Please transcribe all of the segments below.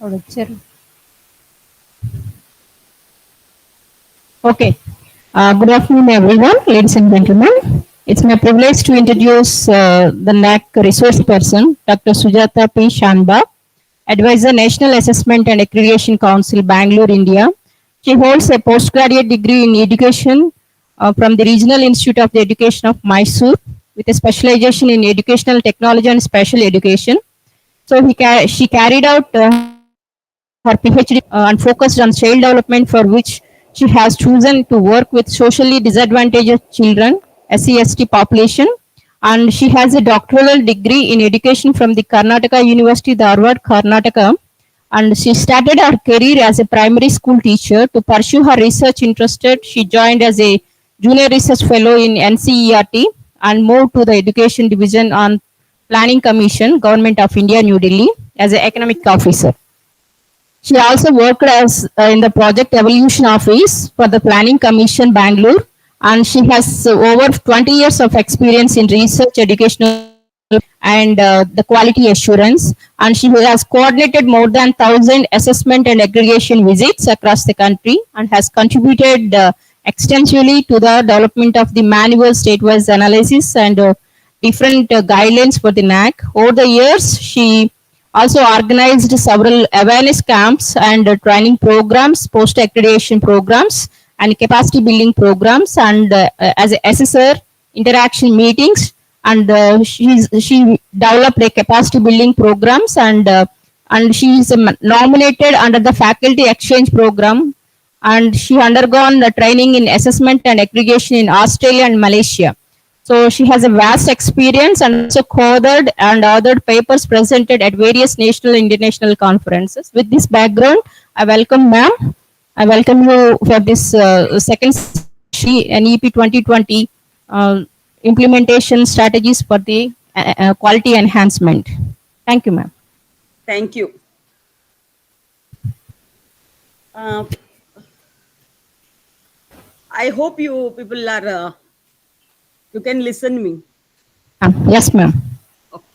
Okay. Good afternoon, everyone, ladies and gentlemen. It's my privilege to introduce the NAC resource person, Dr. Sujata P. Shanba, Advisor, National Assessment and Accreditation Council, Bangalore, India. She holds a postgraduate degree in education from the Regional Institute of the Education of Mysore with a specialization in educational technology and special education. So she carried out her PhD and focused on child development, for which she has chosen to work with socially disadvantaged children, SC/ST population, and she has a doctoral degree in education from the Karnataka University, Dharwad, Karnataka. And she started her career as a primary school teacher. To pursue her research interested, she joined as a junior research fellow in NCERT and moved to the Education Division on Planning Commission, Government of India, New Delhi, as an economic officer. She also worked as in the Project Evolution Office for the Planning Commission, Bangalore, and she has over 20 years of experience in research, educational, and the quality assurance. And she has coordinated more than 1,000 assessment and aggregation visits across the country and has contributed extensively to the development of the manual state-wise analysis and different guidelines for the NAC. Over the years, she also organized several awareness camps and training programs, post-accreditation programs, and capacity building programs, and as an assessor, interaction meetings, and she developed a capacity building programs, and she is nominated under the faculty exchange program, and she undergone the training in assessment and aggregation in Australia and Malaysia. So she has a vast experience and also co-authored and authored papers presented at various national and international conferences. With this background, I welcome ma'am. I welcome you for this second NEP 2020 implementation strategies for the quality enhancement. Thank you, ma'am. Thank you. I hope you people are, you can listen me. Yes, ma'am. Okay.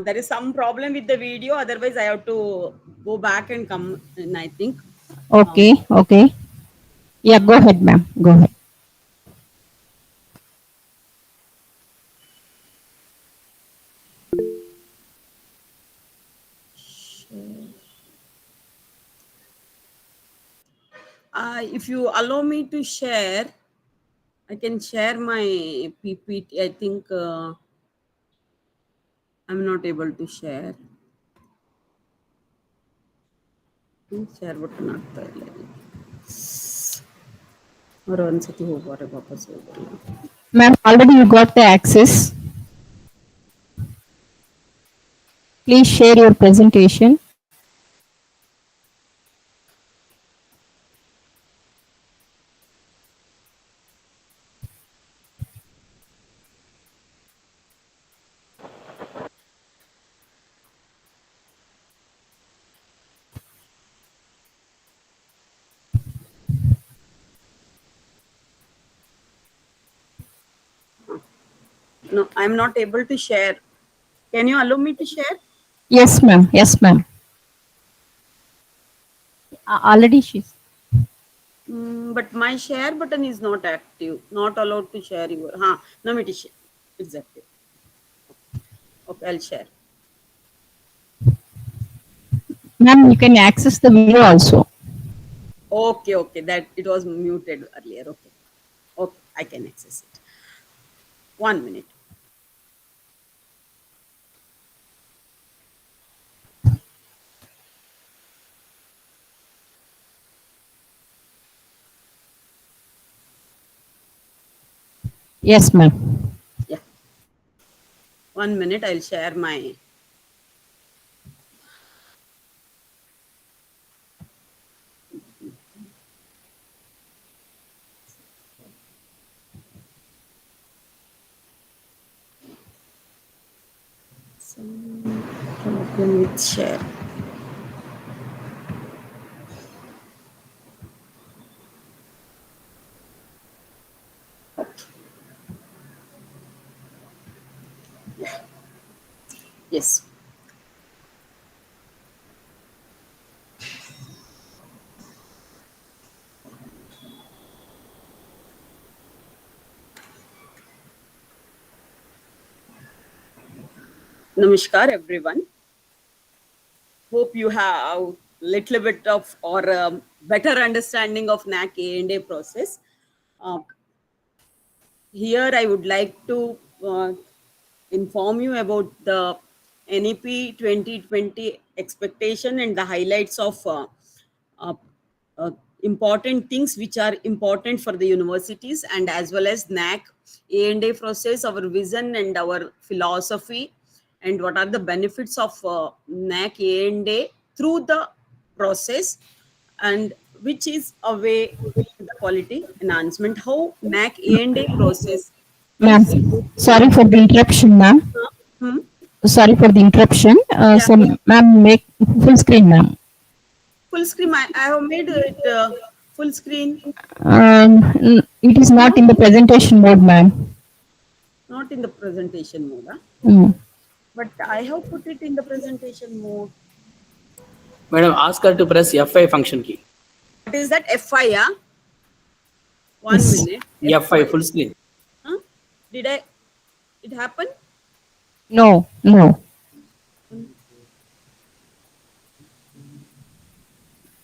There is some problem with the video. Otherwise, I have to go back and come in, I think. Okay, okay. Yeah, go ahead, ma'am. Go ahead. If you allow me to share, I can share my PPT. I think I'm not able to share. Share button ಆಗ್ತಾ ಇಲ್ಲ और ಒಂದ್ಸತಿ ಹೋಗ್ಬಾರೆ ವಾಪಸ್ ಹೋಗ್ಬರಲ್ಲ. Ma'am, already you got the access. Please share your presentation. No, I'm not able to share. Can you allow me to share? Yes, ma'am. Yes, ma'am. Already she's. But my share button is not active. Not allowed to share your. No, it is share. Exactly. Okay, I'll share. Ma'am, you can access the video also. Okay, okay. That it was muted earlier. Okay. Okay, I can access it. 1 minute. Yes, ma'am. Yeah. 1 minute, I'll share my. Problem with share. Yes. Namaskar, everyone. Hope you have little bit of or better understanding of NAC A&A process. Uh, Here, I would like to inform you about the NEP 2020 expectation and the highlights of uh, uh, important things which are important for the universities, and as well as NAC A&A process, our vision and our philosophy, and what are the benefits of NAC A&A through the process, and which is a way to the quality enhancement. How NAC A&A process. Ma'am, Yes. sorry for the interruption, ma'am. Hmm? Sorry for the interruption. Yeah. So, ma'am, make full screen, ma'am. Full screen. I have made it full screen. It is not No, in the presentation mode, ma'am. not in the presentation mode. Huh? Mm. But I have put it in the presentation mode. Madam, ask her to press F5 function key. What is that? FI, yeah? One Yes. minute. F5 full screen. Huh? Did I? It happen? No, no.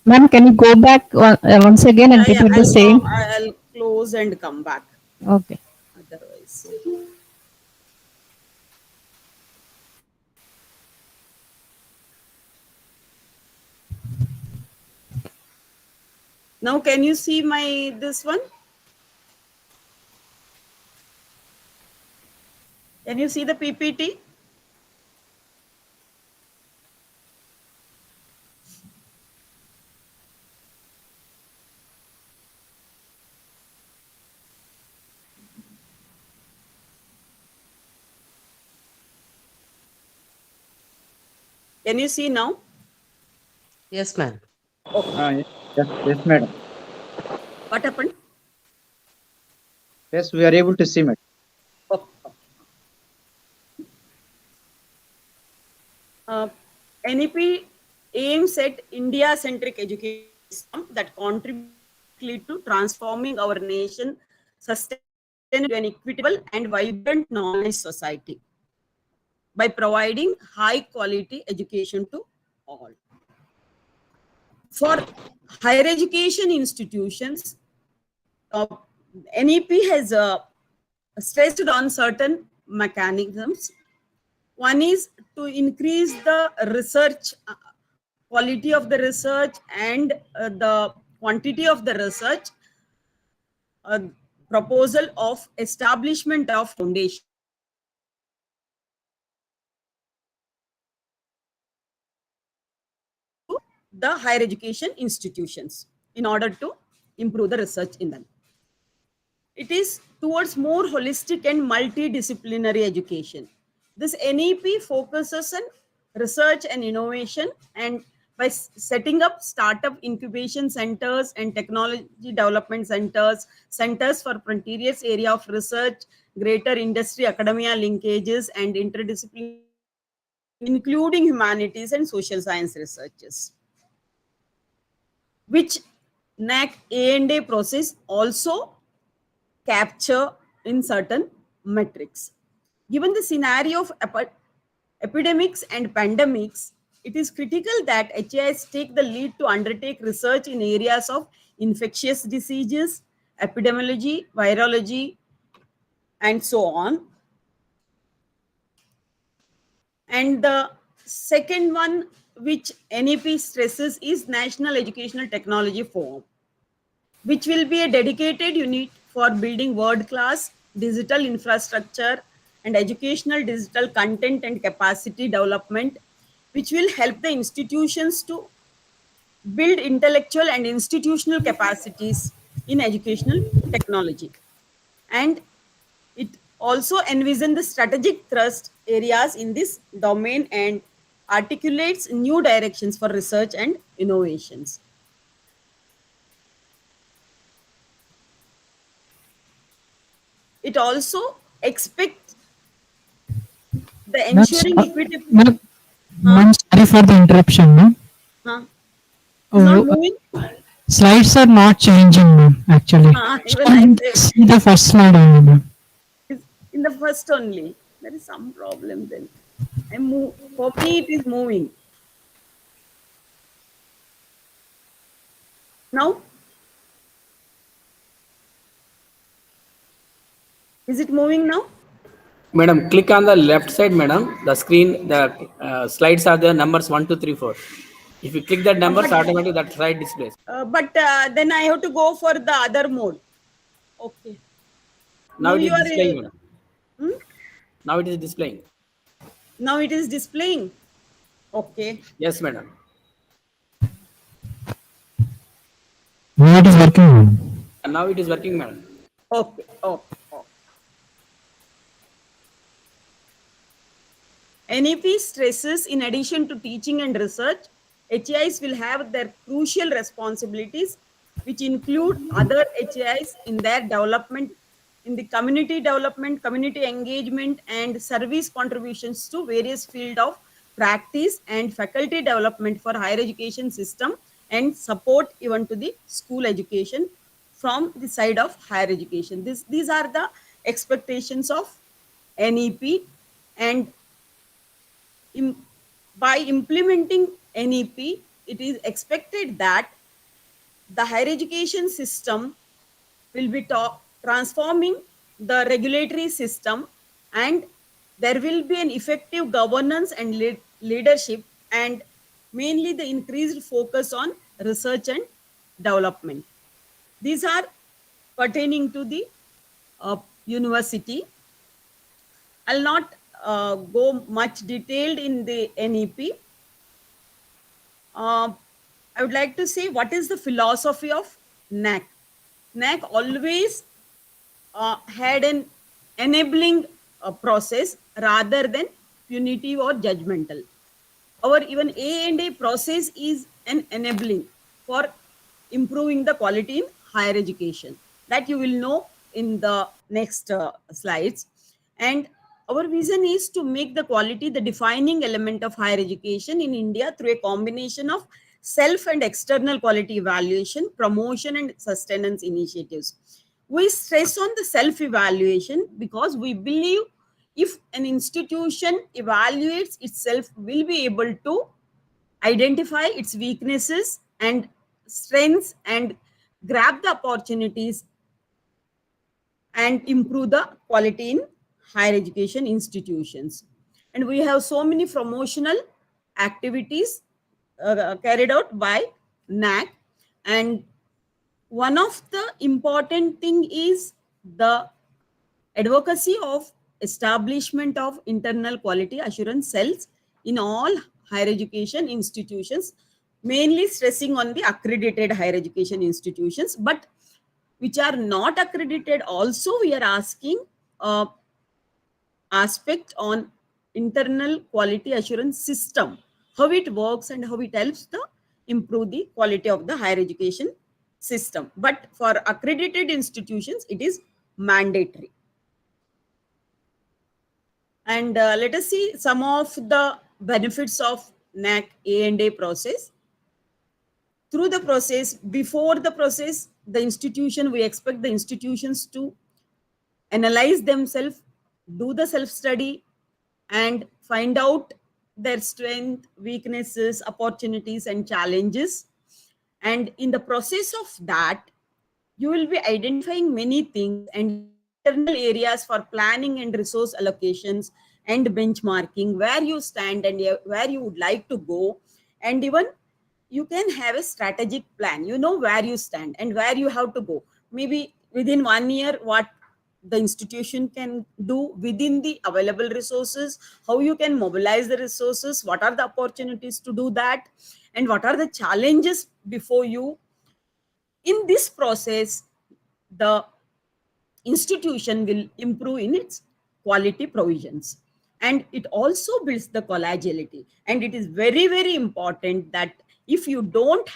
Ma'am, can you go back once again and Yeah, yeah. repeat the same? I'll close and come back. Okay. Otherwise. Now, can you see my this one? Can you see the PPT? Can you see now? Yes, ma'am. Okay. Yes, madam. What happened? Yes, we are able to see, madam. Okay. Uh, NEP aims at India-centric education system that contributes to transforming our nation sustainably to an equitable and vibrant knowledge society by providing high-quality education to all. For higher education institutions, uh, NEP has stressed on certain mechanisms. One is to increase the research quality of the research and the quantity of the research. Proposal of establishment of foundation to the higher education institutions in order to improve the research in them. It is towards more holistic and multidisciplinary education. This NEP focuses on research and innovation, and by setting up startup incubation centers and technology development centers, centers for frontiers area of research, greater industry academia linkages, and interdisciplinary, including humanities and social science researches, which NAC A&A process also capture in certain metrics. Given the scenario of epidemics and pandemics, it is critical that HIS take the lead to undertake research in areas of infectious diseases, epidemiology, virology, and so on. And the second one, which NEP stresses, is National Educational Technology Forum, which will be a dedicated unit for building world-class digital infrastructure and educational digital content and capacity development, which will help the institutions to build intellectual and institutional capacities in educational technology. And it also envisions the strategic thrust areas in this domain and articulates new directions for research and innovations. It also expects the Ma'am, ensuring equity. ma'am, Huh? ma'am, sorry for the interruption, ma'am. Huh? It's not moving. Slides are not changing, ma'am, actually. So Even I I will say see the first slide only, ma'am. it's in the first only. There is some problem then. For me, it is moving. Now, is it moving now? Madam, click on the left side, madam. The screen, the slides are the numbers 1, 2, 3, 4. If you click that numbers, automatically that slide displays. But then I have to go for the other mode. Okay. Now Now it is you are. displaying, madam. Hmm? Now it is displaying. Now it is displaying. Okay. Yes, madam. Now it is working, ma'am. And now it is working, madam. Okay. Okay. Okay. NEP stresses, in addition to teaching and research, HAIs will have their crucial responsibilities, which include other HAIs in their development, in the community development, community engagement, and service contributions to various fields of practice and faculty development for higher education system and support even to the school education from the side of higher education. These are the expectations of NEP, and by implementing NEP, it is expected that the higher education system will be transforming the regulatory system, and there will be an effective governance and leadership, and mainly the increased focus on research and development. These are pertaining to the university. I'll not go much detailed in the NEP. I would like to say what is the philosophy of NAC. NAC always had an enabling process rather than punitive or judgmental. Our even A&A process is an enabling for improving the quality in higher education. That you will know in the next slides. And our vision is to make the quality the defining element of higher education in India through a combination of self and external quality evaluation, promotion, and sustenance initiatives. We stress on the self evaluation because we believe if an institution evaluates itself, will be able to identify its weaknesses and strengths and grab the opportunities and improve the quality in higher education institutions. And we have so many promotional activities carried out by NAC, and one of the important thing is the advocacy of establishment of internal quality assurance cells in all higher education institutions, mainly stressing on the accredited higher education institutions, but which are not accredited also we are asking aspect on internal quality assurance system, how it works and how it helps to improve the quality of the higher education system. But for accredited institutions, it is mandatory. And let us see some of the benefits of NAC A&A process. Through the process, before the process, the institution, we expect the institutions to analyze themselves, do the self-study, and find out their strength, weaknesses, opportunities, and challenges. And in the process of that, you will be identifying many things and internal areas for planning and resource allocations and benchmarking, where you stand and where you would like to go. And even you can have a strategic plan. You know where you stand and where you have to go. Maybe within 1 year, what the institution can do within the available resources, how you can mobilize the resources, what are the opportunities to do that, and what are the challenges before you. In this process, the institution will improve in its quality provisions, and it also builds the collegiality. And it is very, very important that if you don't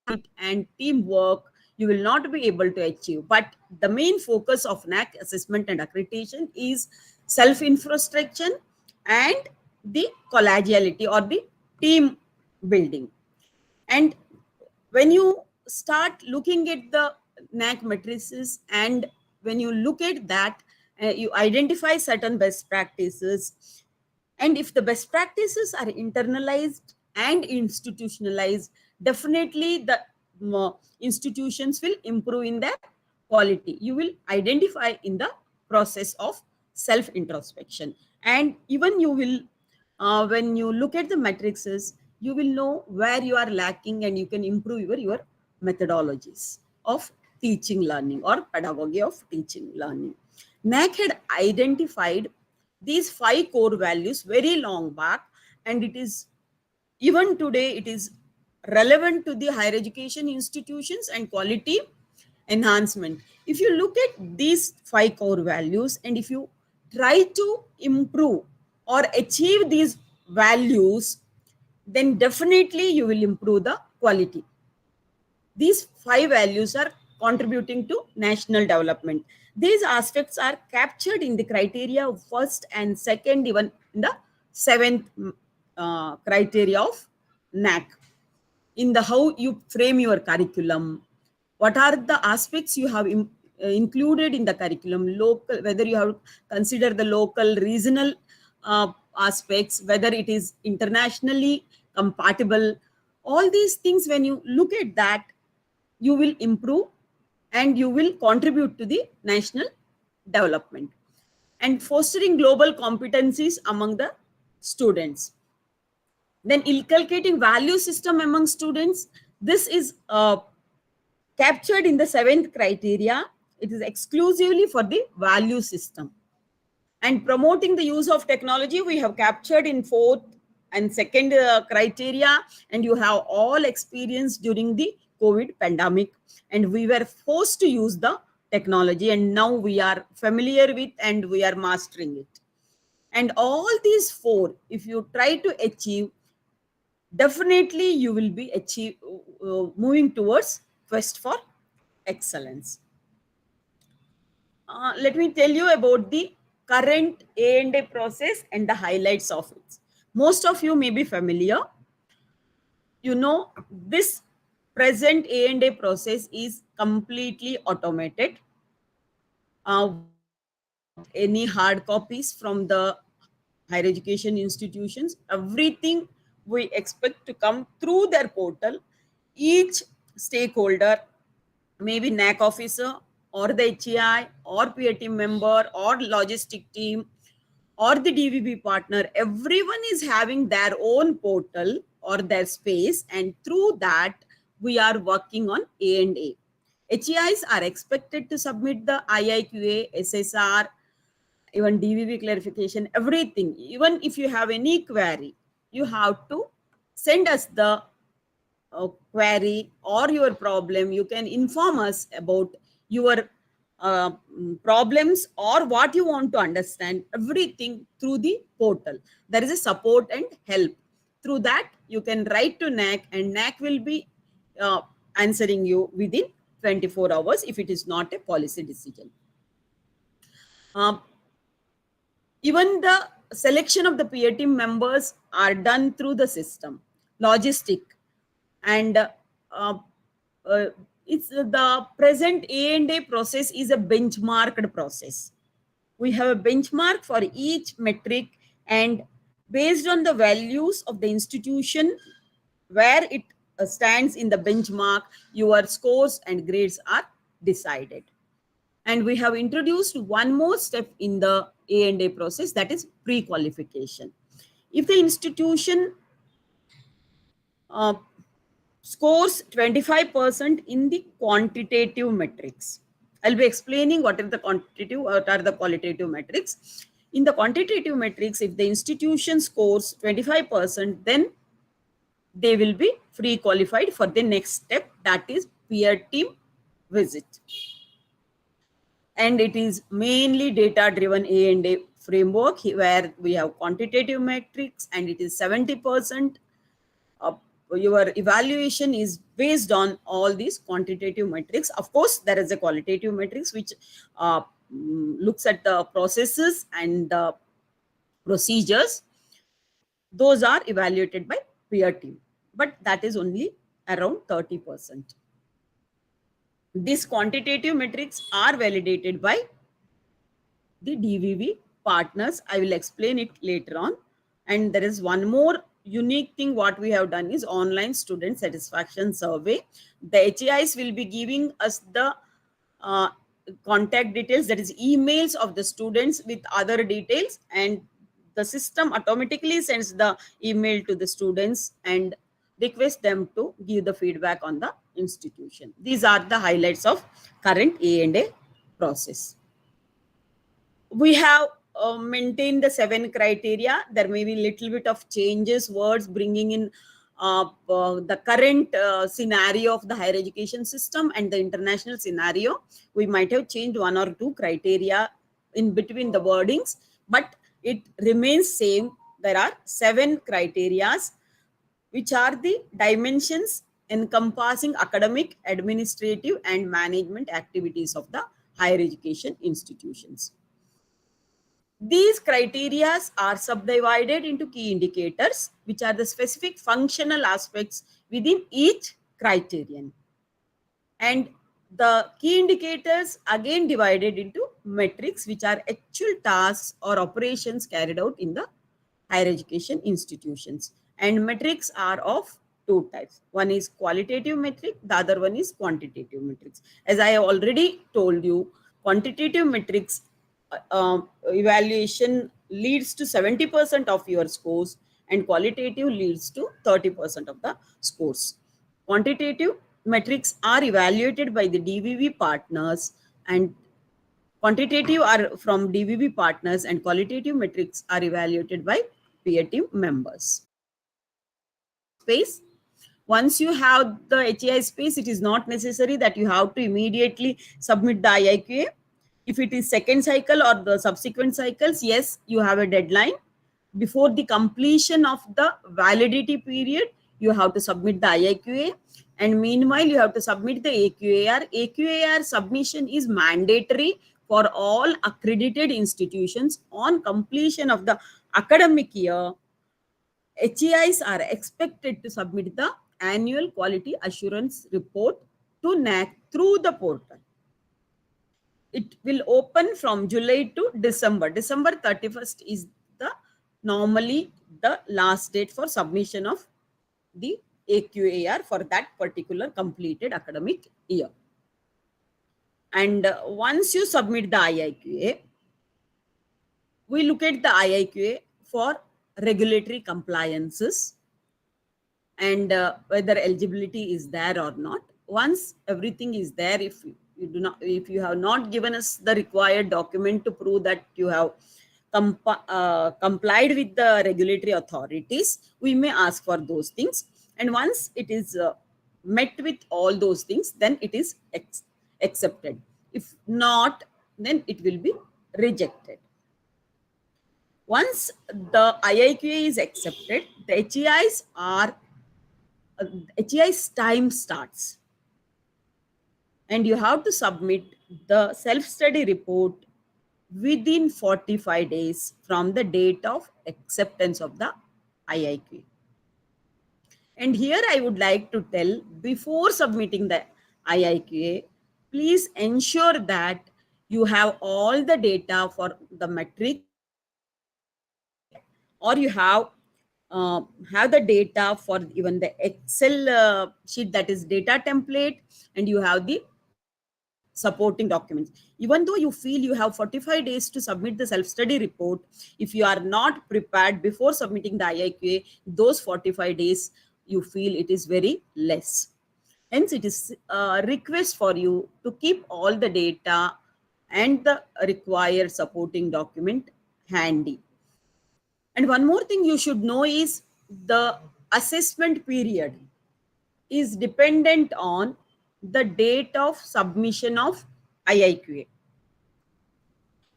have and teamwork, you will not be able to achieve. But the main focus of NAC assessment and accreditation is self-infrastructure and the collegiality or the team building. And when you start looking at the NAC matrices, and when you look at that, you identify certain best practices, And if the best practices are internalized and institutionalized, definitely the institutions will improve in their quality. You will identify in the process of self introspection, and even you will, when you look at the matrices, you will know where you are lacking, and you can improve your methodologies of teaching learning or pedagogy of teaching learning. NAC had identified these 5 core values very long back, and it is even today it is relevant to the higher education institutions and quality enhancement. If you look at these 5 core values, and if you try to improve or achieve these values, then definitely you will improve the quality. These 5 values are contributing to national development. These aspects are captured in the criteria of first and second, even in the seventh criteria of NAC. In the how you frame your curriculum, what are the aspects you have included in the curriculum, local, whether you have considered the local, regional aspects, whether it is internationally compatible. All these things, when you look at that, you will improve and you will contribute to the national development. And fostering global competencies among the students. Then inculcating value system among students. This is captured in the 7th criteria. It is exclusively for the value system. And promoting the use of technology, we have captured in 4th and 2nd criteria, and you have all experienced during the COVID pandemic, and we were forced to use the technology, and now we are familiar with and we are mastering it. And all these 4, if you try to achieve, definitely you will be moving towards quest for excellence. Let me tell you about the current A&A process and the highlights of it. Most of you may be familiar. You know, this present A&A process is completely automated. Any hard copies from the higher education institutions, everything we expect to come through their portal. Each stakeholder, maybe NAC officer or the HEI or peer team member or logistic team or the DVB partner, everyone is having their own portal or their space, and through that we are working on A&A. HEIs are expected to submit the IIQA, SSR, even DVB clarification, everything. Even if you have any query, you have to send us the query or your problem. You can inform us about your problems or what you want to understand, everything through the portal. There is a support and help. Through that, you can write to NAC, and NAC will be answering you within 24 hours if it is not a policy decision. Even the selection of the peer team members are done through the system, logistic, and it's the present A&A process is a benchmarked process. We have a benchmark for each metric, and based on the values of the institution where it stands in the benchmark, your scores and grades are decided. And we have introduced one more step in the A&A process, that is pre-qualification. If the institution scores 25% in the quantitative metrics, I'll be explaining what are the quantitative, what are the qualitative metrics. In the quantitative metrics, if the institution scores 25%, then they will be pre-qualified for the next step, that is peer team visit. And it is mainly data-driven A&A framework where we have quantitative metrics, and it is 70%. Your evaluation is based on all these quantitative metrics. Of course, there is a qualitative metrics which looks at the processes and the procedures. Those are evaluated by peer team, but that is only around 30%. These quantitative metrics are validated by the DVB partners. I will explain it later on. And there is one more unique thing what we have done is online student satisfaction survey. The HAIs will be giving us the contact details, that is emails of the students with other details, and the system automatically sends the email to the students and request them to give the feedback on the institution. These are the highlights of current A&A process. We have maintained the 7 criteria. There may be little bit of changes, words bringing in the current scenario of the higher education system and the international scenario. We might have changed 1 or 2 criteria in between the wordings, but it remains same. There are 7 criterias, which are the dimensions encompassing academic, administrative, and management activities of the higher education institutions. These criteria are subdivided into key indicators, which are the specific functional aspects within each criterion. And the key indicators again divided into metrics, which are actual tasks or operations carried out in the higher education institutions. And metrics are of 2 types. One is qualitative metric, the other one is quantitative metrics. As I have already told you, quantitative metrics evaluation leads to 70% of your scores, and qualitative leads to 30% of the scores. Quantitative metrics are evaluated by the DVV partners, and quantitative are from DVB partners, and qualitative metrics are evaluated by peer team members. Space. Once you have the HAI space, it is not necessary that you have to immediately submit the IIQA. If it is second cycle or the subsequent cycles, yes, you have a deadline. Before the completion of the validity period, you have to submit the IIQA, and meanwhile you have to submit the AQAR. AQAR submission is mandatory for all accredited institutions. On completion of the academic year, HAIs are expected to submit the annual quality assurance report to NAC through the portal. It will open from July to December. December 31st is the normally the last date for submission of the AQAR for that particular completed academic year. And once you submit the IIQA, we look at the IIQA for regulatory compliances and whether eligibility is there or not. Once everything is there, if you have not given us the required document to prove that you have complied with the regulatory authorities, we may ask for those things. And once it is met with all those things, then it is accepted. If not, then it will be rejected. Once the IIQA is accepted, the HEI's time starts, and you have to submit the self-study report within 45 days from the date of acceptance of the IIQA. And here I would like to tell, before submitting the IIQA, please ensure that you have all the data for the metrics, or you have the data for even the Excel sheet, that is data template, and you have the supporting documents. Even though you feel you have 45 days to submit the self-study report, if you are not prepared before submitting the IIQA, those 45 days you feel it is very less. Hence, it is a request for you to keep all the data and the required supporting document handy. And one more thing you should know is the assessment period is dependent on the date of submission of IIQA.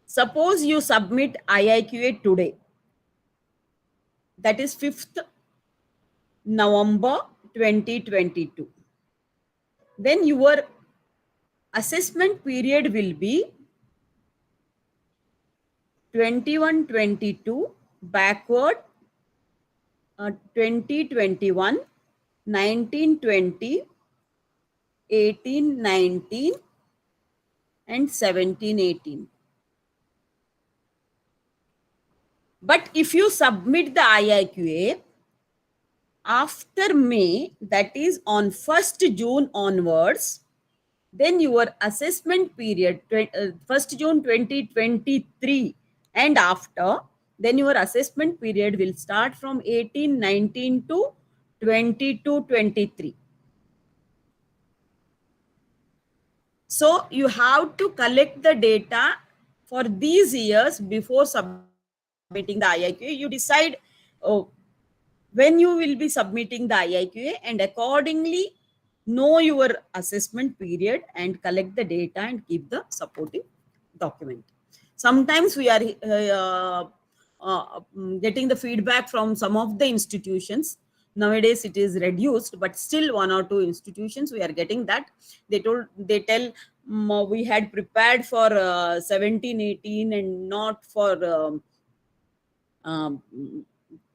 Suppose you submit IIQA today, that is 5th November 2022. Then your assessment period will be 21-22 backward, 2021, 19-20, 18-19, and 17-18. But if you submit the IIQA after May, that is on 1st June onwards, then your assessment period, 1st June 2023 and after, then your assessment period will start from 18-19 to 22-23. So you have to collect the data for these years before submitting the IIQA. You decide when you will be submitting the IIQA, and accordingly know your assessment period and collect the data and keep the supporting document. Sometimes we are getting the feedback from some of the institutions. Nowadays it is reduced, but still one or two institutions we are getting that. They tell we had prepared for 17-18 and not for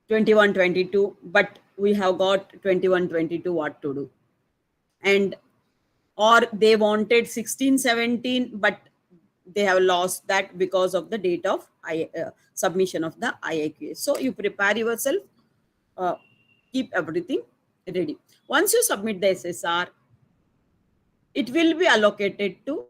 21-22, but we have got 21-22, what to do? And or they wanted 16-17, but they have lost that because of the date of submission of the IIQA. So you prepare yourself, keep everything ready. Once you submit the SSR, it will be allocated to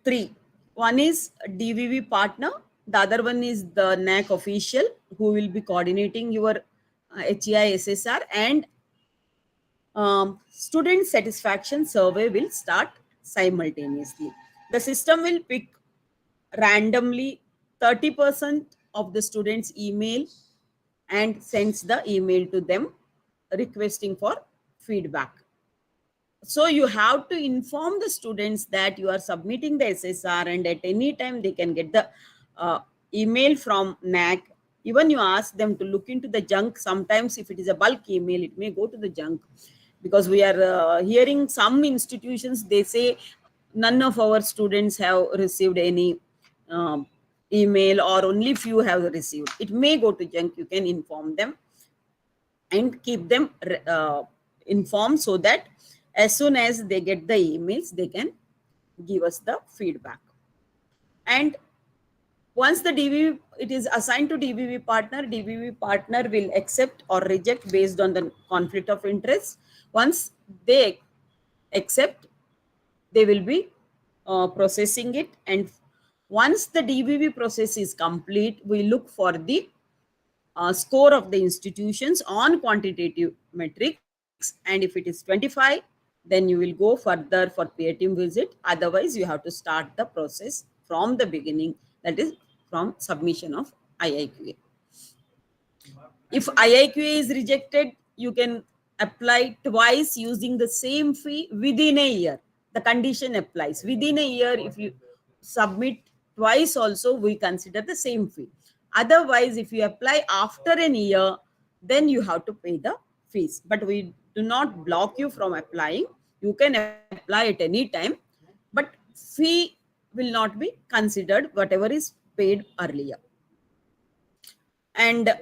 three. One is DVV partner, the other one is the NAC official who will be coordinating your HEI SSR, and student satisfaction survey will start simultaneously. The system will pick randomly 30% of the students' email and sends the email to them requesting for feedback. So you have to inform the students that you are submitting the SSR, and at any time they can get the email from NAC. Even you ask them to look into the junk. Sometimes if it is a bulk email, it may go to the junk, because we are hearing some institutions, they say none of our students have received any email, or only few have received. It may go to junk. You can inform them and keep them informed, so that as soon as they get the emails, they can give us the feedback. And once the DVV, it is assigned to DVV partner will accept or reject based on the conflict of interest. Once they accept, they will be processing it. And once the DVV process is complete, we look for the score of the institutions on quantitative metrics, and if it is 25, then you will go further for peer team visit. Otherwise you have to start the process from the beginning, that is from submission of IIQA. If IIQA is rejected, you can apply twice using the same fee within a year. The condition applies within a year. If you submit twice also, we consider the same fee. Otherwise, if you apply after an year, then you have to pay the fees. But we do not block you from applying. You can apply at any time, but fee will not be considered, whatever is paid earlier. And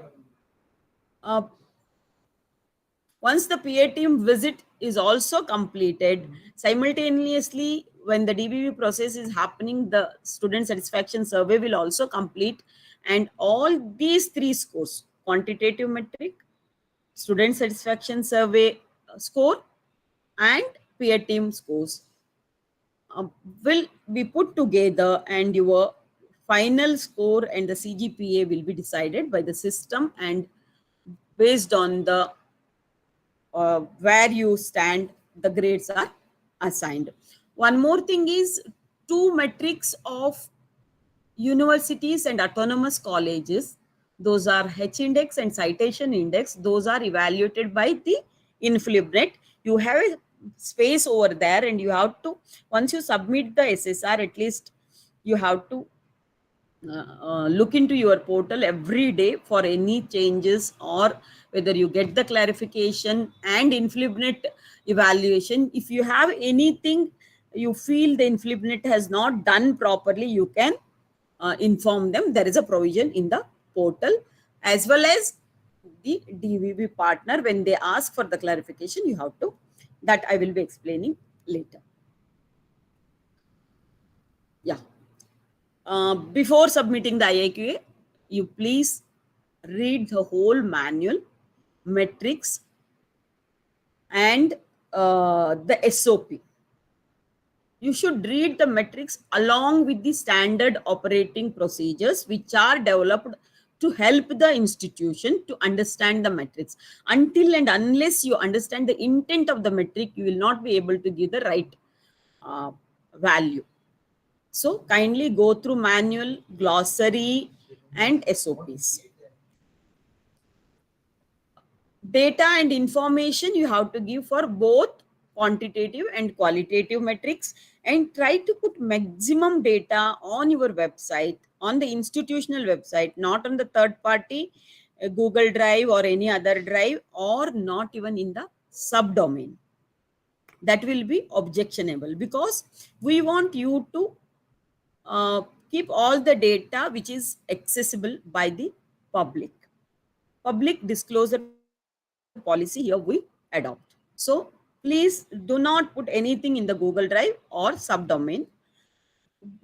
once the peer team visit is also completed, simultaneously when the DBV process is happening, the student satisfaction survey will also complete, and all these three scores, quantitative metric, student satisfaction survey score, and peer team scores, will be put together, and your final score and the CGPA will be decided by the system, and based on the where you stand, the grades are assigned. One more thing is, two metrics of universities and autonomous colleges, those are H index and citation index, those are evaluated by the InflibNet. You have a space over there, and you have to, once you submit the SSR, at least you have to look into your portal every day for any changes, or whether you get the clarification and InflibNet evaluation. If you have anything you feel the InflibNet has not done properly, you can inform them. There is a provision in the portal, as well as the DVV partner. When they ask for the clarification, you have to, that I will be explaining later. Yeah. before submitting the IAQA, you please read the whole manual, metrics, and the SOP. You should read the metrics along with the standard operating procedures which are developed to help the institution to understand the metrics. Until and unless you understand the intent of the metric, you will not be able to give the right value. So kindly go through manual, glossary, and SOPs. Data and information you have to give for both quantitative and qualitative metrics, and try to put maximum data on your website, on the institutional website, not on the third party Google Drive or any other drive, or not even in the subdomain. That will be objectionable, because we want you to keep all the data which is accessible by the public. Public disclosure policy here we adopt. So please do not put anything in the Google Drive or subdomain.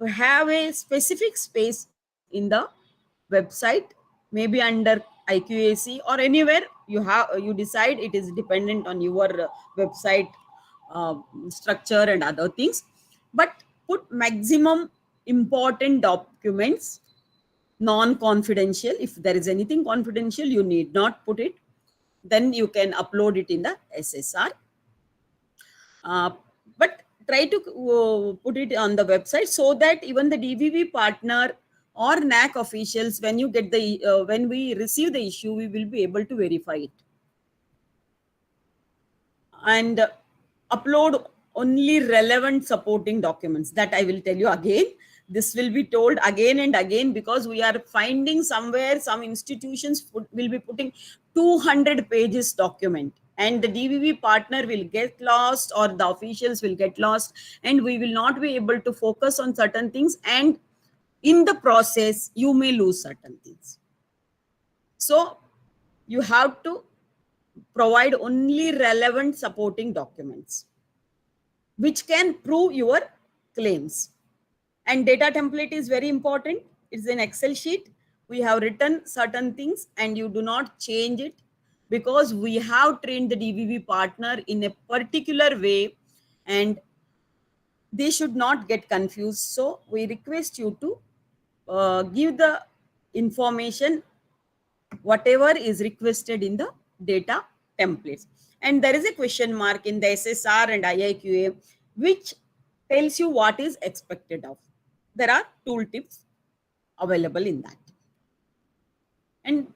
Have a specific space in the website, maybe under IQAC or anywhere you decide. It is dependent on your website structure and other things. But put maximum important documents, non-confidential. If there is anything confidential, you need not put it. Then you can upload it in the SSR. But try to put it on the website so that even the DVV partner or NAC officials, when you get the when we receive the issue, we will be able to verify it. And upload only relevant supporting documents. That I will tell you again. This will be told again and again, because we are finding somewhere some institutions will be putting 200 pages document, and the DVV partner will get lost, or the officials will get lost, and we will not be able to focus on certain things, and in the process you may lose certain things. So you have to provide only relevant supporting documents which can prove your claims. And data template is very important. It's an Excel sheet. We have written certain things and you do not change it, because we have trained the DVV partner in a particular way and they should not get confused. So we request you to give the information whatever is requested in the data templates. And there is a question mark in the SSR and IIQA which tells you what is expected of. There are tooltips available in that. And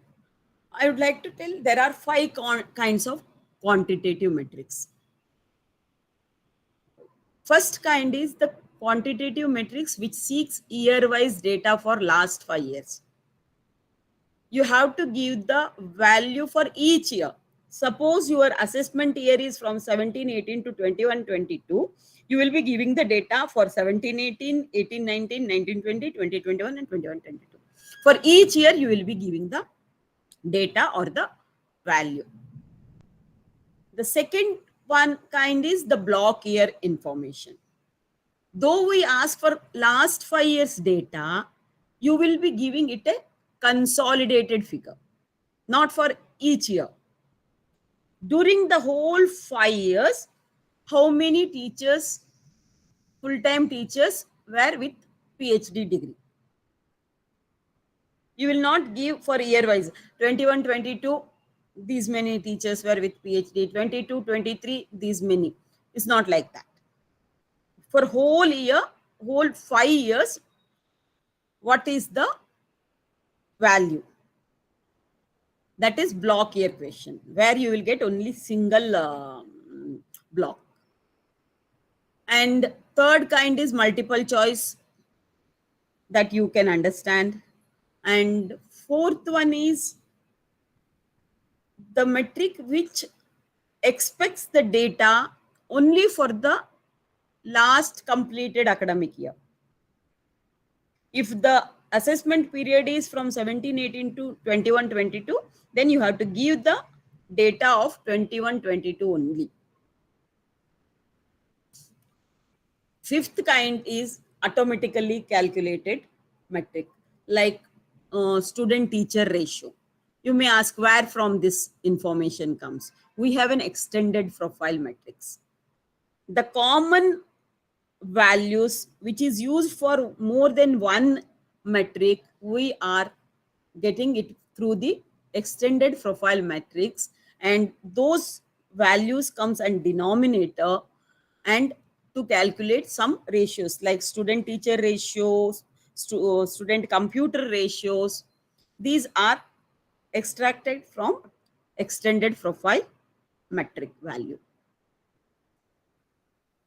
I would like to tell there are 5 kinds of quantitative metrics. First kind is the quantitative metrics which seeks year-wise data for last 5 years. You have to give the value for each year. Suppose your assessment year is from 17-18 to 21-22. You will be giving the data for 17-18, 18-19, 19-20, 20-21, and 21-22. For each year, you will be giving the data or the value. The second one kind is the block year information. Though we ask for last 5 years data, you will be giving it a consolidated figure, not for each year. During the whole 5 years, how many teachers, full-time teachers, were with PhD degree? You will not give for year-wise. 21-22, these many teachers were with PhD. 22-23, these many. It's not like that. For whole year, whole 5 years, what is the value? That is block year question, where you will get only single block. And third kind is multiple choice, that you can understand. And fourth one is the metric which expects the data only for the last completed academic year. If the assessment period is from 17-18 to 21-22, then you have to give the data of 21-22 only. Fifth kind is automatically calculated metric, like student teacher ratio. You may ask where from this information comes. We have an extended profile metrics. The common values which is used for more than one metric, we are getting it through the extended profile metrics, and those values comes and denominator, and to calculate some ratios like student teacher ratios, student computer ratios. These are extracted from extended profile metric value.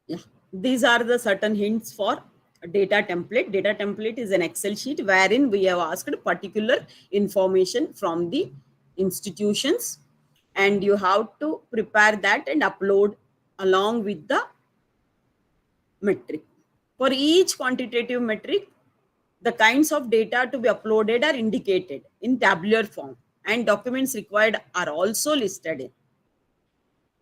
Yeah, these are the certain hints for data template. Data template is an Excel sheet wherein we have asked particular information from the institutions, and you have to prepare that and upload along with the metric. For each quantitative metric, the kinds of data to be uploaded are indicated in tabular form, and documents required are also listed in.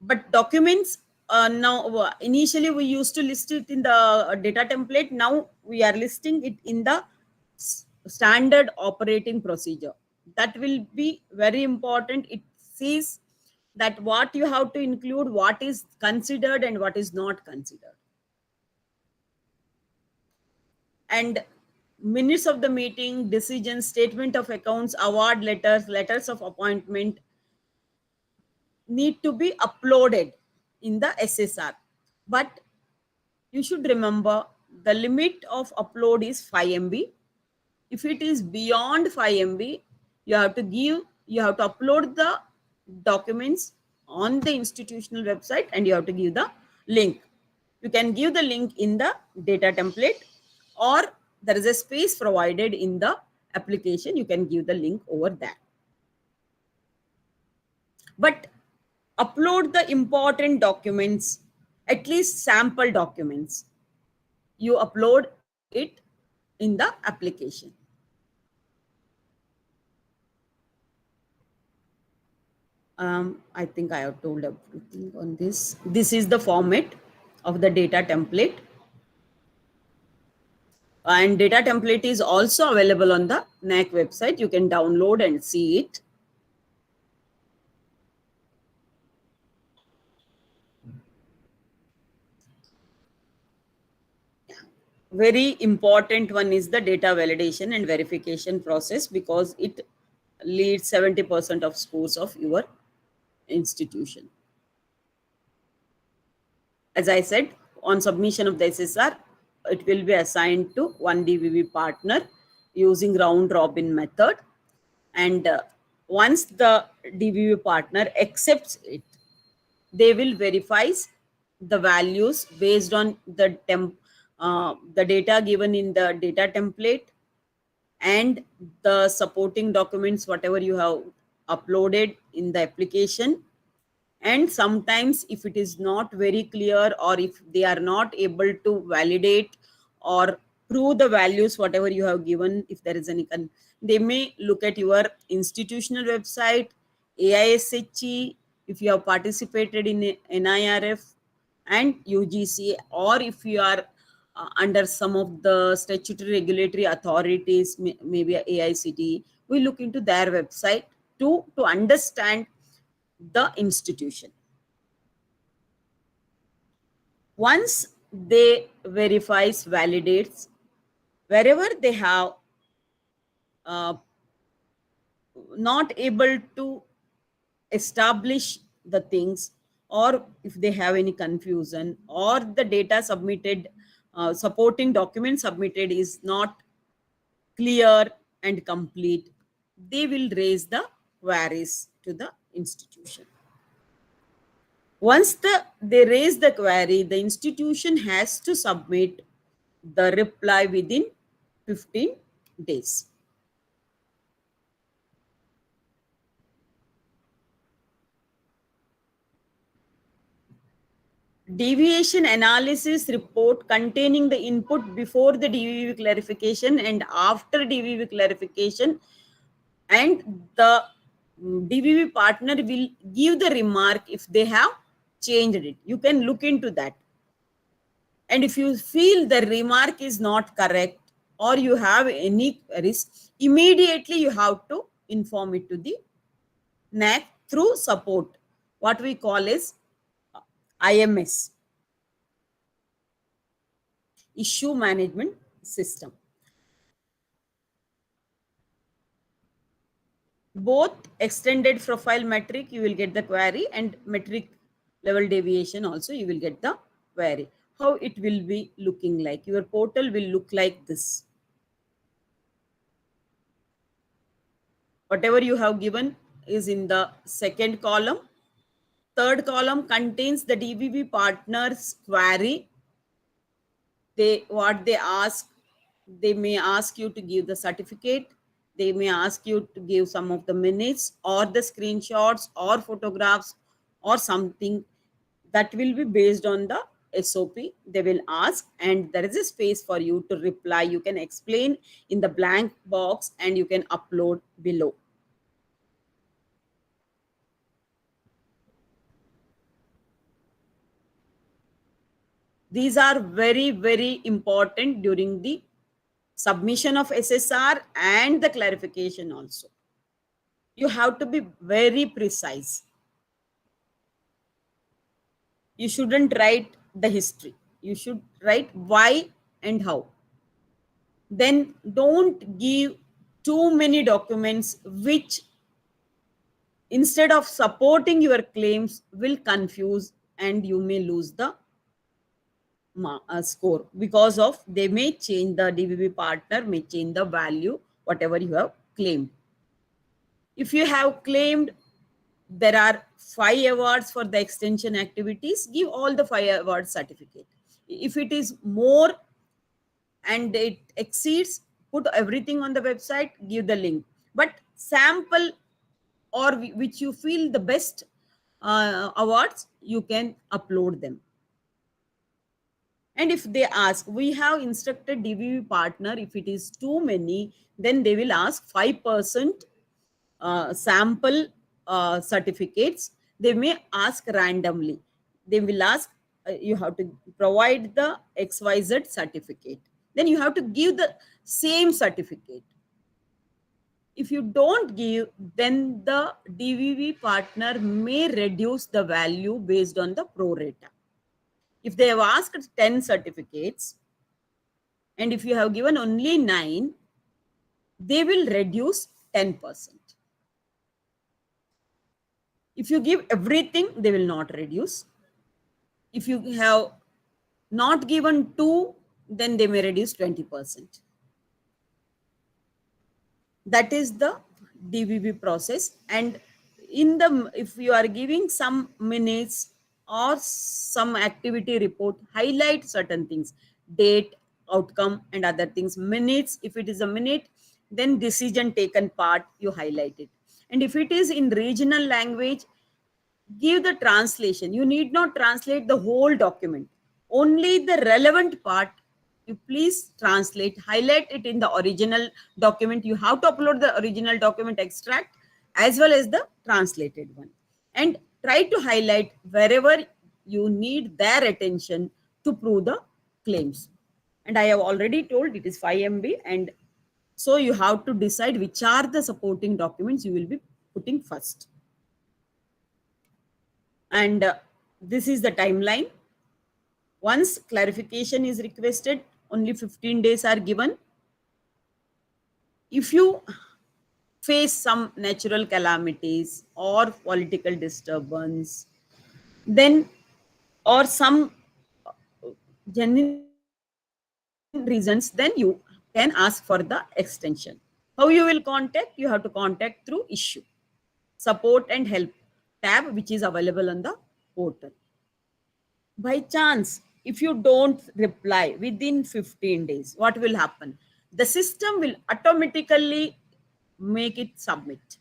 But documents, now initially we used to list it in the data template. Now we are listing it in the standard operating procedure. That will be very important. It says that what you have to include, what is considered and what is not considered. And minutes of the meeting, decisions, statement of accounts, award letters, letters of appointment need to be uploaded in the SSR. But you should remember the limit of upload is 5 MB. If it is beyond 5 MB, you have to upload the documents on the institutional website, and you have to give the link. You can give the link in the data template, or there is a space provided in the application. You can give the link over there. But upload the important documents, at least sample documents. You upload it in the application. I think I have told everything on this. This is the format of the data template. And data template is also available on the NEP website. You can download and see it. Very important one is the data validation and verification process, because it leads 70% of scores of your institution. As I said, on submission of the SSR, it will be assigned to one DVV partner using round robin method. And once the DVV partner accepts it, they will verify the values based on the data given in the data template and the supporting documents, whatever you have uploaded in the application. And sometimes if it is not very clear, or if they are not able to validate or prove the values whatever you have given, if there is any they may look at your institutional website, AISHE, if you have participated in NIRF and UGC, or if you are under some of the statutory regulatory authorities, maybe AICTE, we look into their website to understand the institution. Once they verifies, validates, wherever they have not able to establish the things, or if they have any confusion, or the data submitted, supporting document submitted is not clear and complete, they will raise the queries to the institution. Once they raise the query, the institution has to submit the reply within 15 days. Deviation analysis report containing the input before the DVV clarification and after DVV clarification, and the DVV partner will give the remark if they have changed it. You can look into that. And if you feel the remark is not correct, or you have any queries, immediately you have to inform it to the NAC through support, what we call is IMS, issue management system. Both extended profile metric, you will get the query, and metric level deviation also, you will get the query. How it will be looking like? Your portal will look like this. Whatever you have given is in the second column. Third column contains the DBB partner's query. What they ask, they may ask you to give the certificate, they may ask you to give some of the minutes or the screenshots or photographs or something that will be based on the SOP. They will ask, and there is a space for you to reply. You can explain in the blank box and you can upload below. These are very, very important during the submission of SSR and the clarification also. You have to be very precise. You shouldn't write the history. You should write why and how. Then don't give too many documents which, instead of supporting your claims, will confuse and you may lose the score, because of they may change, the DBB partner may change the value whatever you have claimed. If you have claimed there are 5 awards for the extension activities, give all the 5 award certificate. If it is more and it exceeds, put everything on the website, give the link. But sample or which you feel the best awards, you can upload them. And if they ask, we have instructed DBB partner, if it is too many, then they will ask 5% sample certificates. They may ask randomly. They will ask, you have to provide the XYZ certificate. Then you have to give the same certificate. If you don't give, then the DBB partner may reduce the value based on the pro rata. If they have asked 10 certificates, and if you have given only 9, they will reduce 10%. If you give everything, they will not reduce. If you have not given 2, then they may reduce 20%. That is the DBB process. And if you are giving some minutes or some activity report, highlight certain things, date, outcome, and other things. Minutes, if it is a minute, then decision taken part, you highlight it. And if it is in regional language, give the translation. You need not translate the whole document. Only the relevant part, you please translate, highlight it in the original document. You have to upload the original document extract as well as the translated one. And try to highlight wherever you need their attention to prove the claims. And I have already told it is 5 MB. And so you have to decide which are the supporting documents you will be putting first. And this is the timeline. Once clarification is requested, only 15 days are given. If you face some natural calamities or political disturbance, then, or some genuine reasons, then you can ask for the extension. How you will contact? You have to contact through issue, support and help tab, which is available on the portal. By chance, if you don't reply within 15 days, what will happen? The system will automatically make it submit.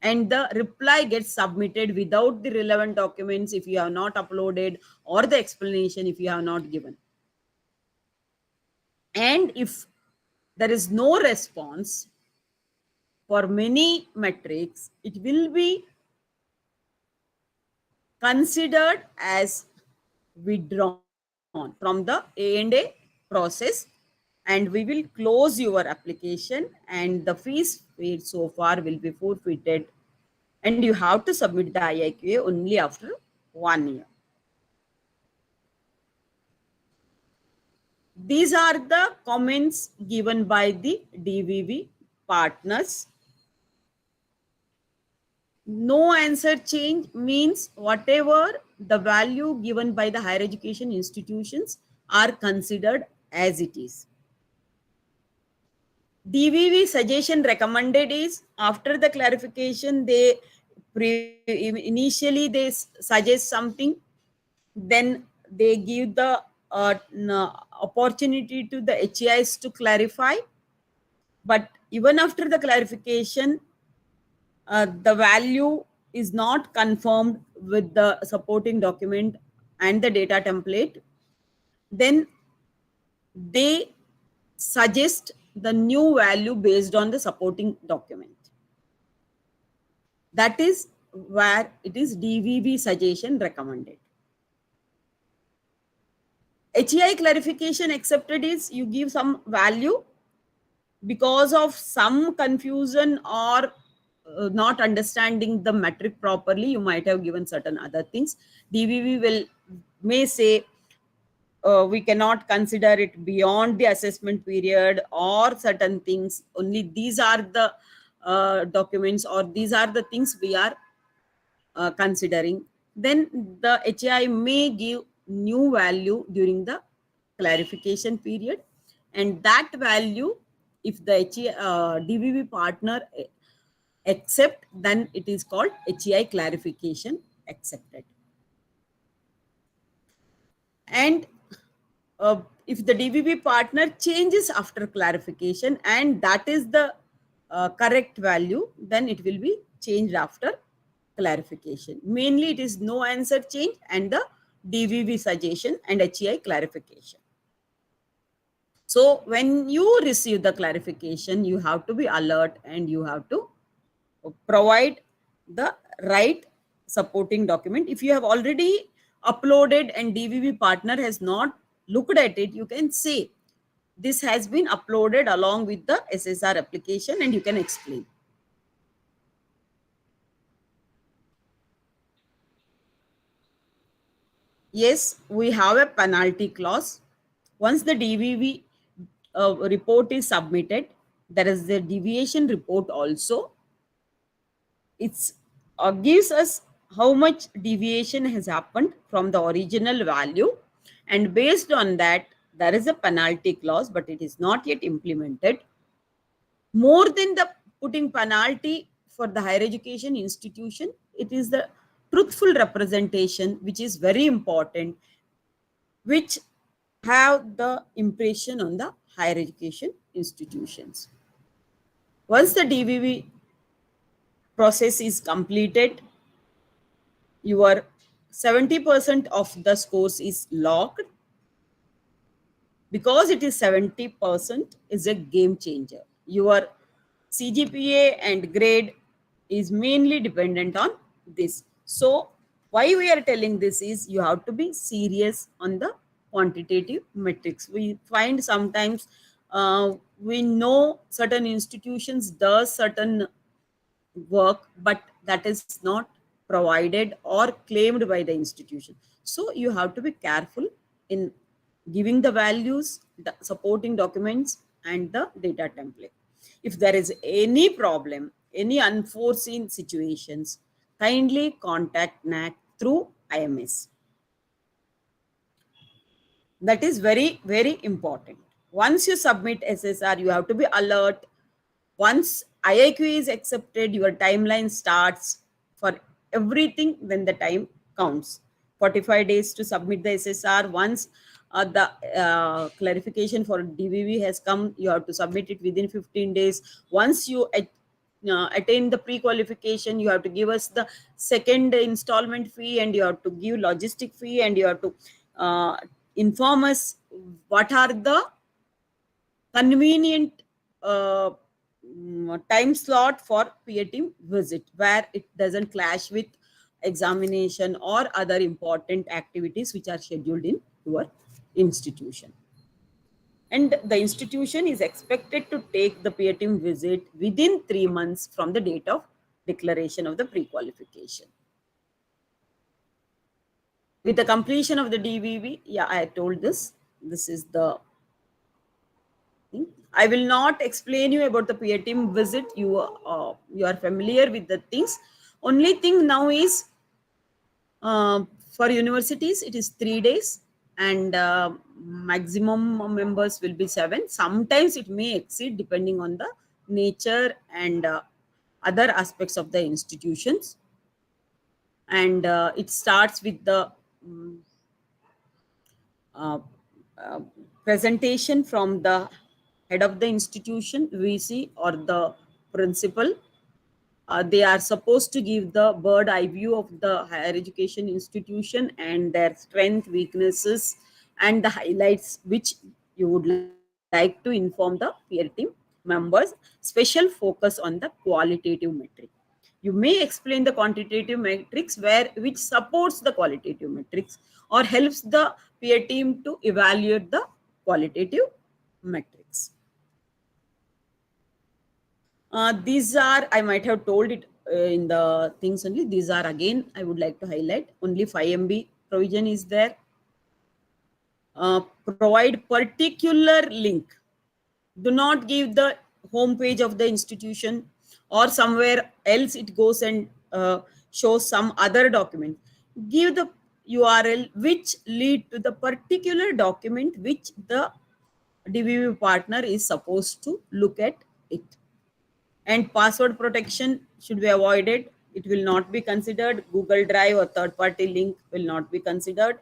And the reply gets submitted without the relevant documents if you have not uploaded, or the explanation if you have not given. And if there is no response for many metrics, it will be considered as withdrawn from the A&A process, and we will close your application, and the fees paid so far will be forfeited, and you have to submit the IIQA only after 1 year. These are the comments given by the DVV partners. No answer change means whatever the value given by the higher education institutions are considered as it is. DVV suggestion recommended is after the clarification, they initially they suggest something, then they give the opportunity to the HEIs to clarify. But even after the clarification, the value is not confirmed with the supporting document and the data template, then they suggest the new value based on the supporting document. That is where it is DVV suggestion recommended. HEI clarification accepted is you give some value because of some confusion or not understanding the metric properly, you might have given certain other things. DVV may say we cannot consider it beyond the assessment period or certain things. Only these are the documents or these are the things we are considering. Then the HI may give new value during the clarification period, and that value, if the DVV partner accept, then it is called HEI clarification accepted. And if the DVB partner changes after clarification and that is the correct value, then it will be changed after clarification. Mainly it is no answer change and the DVB suggestion and HEI clarification. So when you receive the clarification, you have to be alert and you have to provide the right supporting document. If you have already uploaded and DVB partner has not looked at it, you can say this has been uploaded along with the SSR application and you can explain. Yes, we have a penalty clause. Once the DVB report is submitted, there is the deviation report also. It gives us how much deviation has happened from the original value, and based on that there is a penalty clause, but it is not yet implemented. More than the putting penalty for the higher education institution, it is the truthful representation which is very important, which have the impression on the higher education institutions. Once the DVV process is completed, your 70% of the scores is locked. Because it is 70% is a game changer. Your CGPA and grade is mainly dependent on this. So why we are telling this is you have to be serious on the quantitative metrics. We find sometimes we know certain institutions does certain work, but that is not provided or claimed by the institution. So you have to be careful in giving the values, the supporting documents, and the data template. If there is any problem, any unforeseen situations, kindly contact NAC through IMS. That is very, very important. Once you submit SSR, you have to be alert. Once IIQ is accepted, your timeline starts for everything, then the time counts. 45 days to submit the SSR. Once the clarification for DVV has come, you have to submit it within 15 days. Once you attain the pre-qualification, you have to give us the second installment fee and you have to give logistic fee and you have to inform us what are the convenient time slot for peer team visit where it doesn't clash with examination or other important activities which are scheduled in your institution. and the institution is expected to take the peer team visit within 3 months from the date of declaration of the pre-qualification. With the completion of the DVV, yeah, I told this. This is the thing. I will not explain you about the peer team visit. You are familiar with the things. Only thing now is for universities, it is 3 days, and maximum members will be 7. Sometimes it may exceed depending on the nature and other aspects of the institutions. And it starts with the uh, uh, presentation from the head of the institution, VC, or the principal. They are supposed to give the bird eye view of the higher education institution and their strength, weaknesses, and the highlights which you would like to inform the peer team members. Special focus on the qualitative metric. You may explain the quantitative metrics which supports the qualitative metrics or helps the peer team to evaluate the qualitative metrics. These are, I might have told it in the things only. These are, again, I would like to highlight. Only 5 MB provision is there. Provide particular link. Do not give the home page of the institution or somewhere else it goes and shows some other document. Give the URL which lead to the particular document which the DVV partner is supposed to look at it. And password protection should be avoided. It will not be considered. Google Drive or third-party link will not be considered.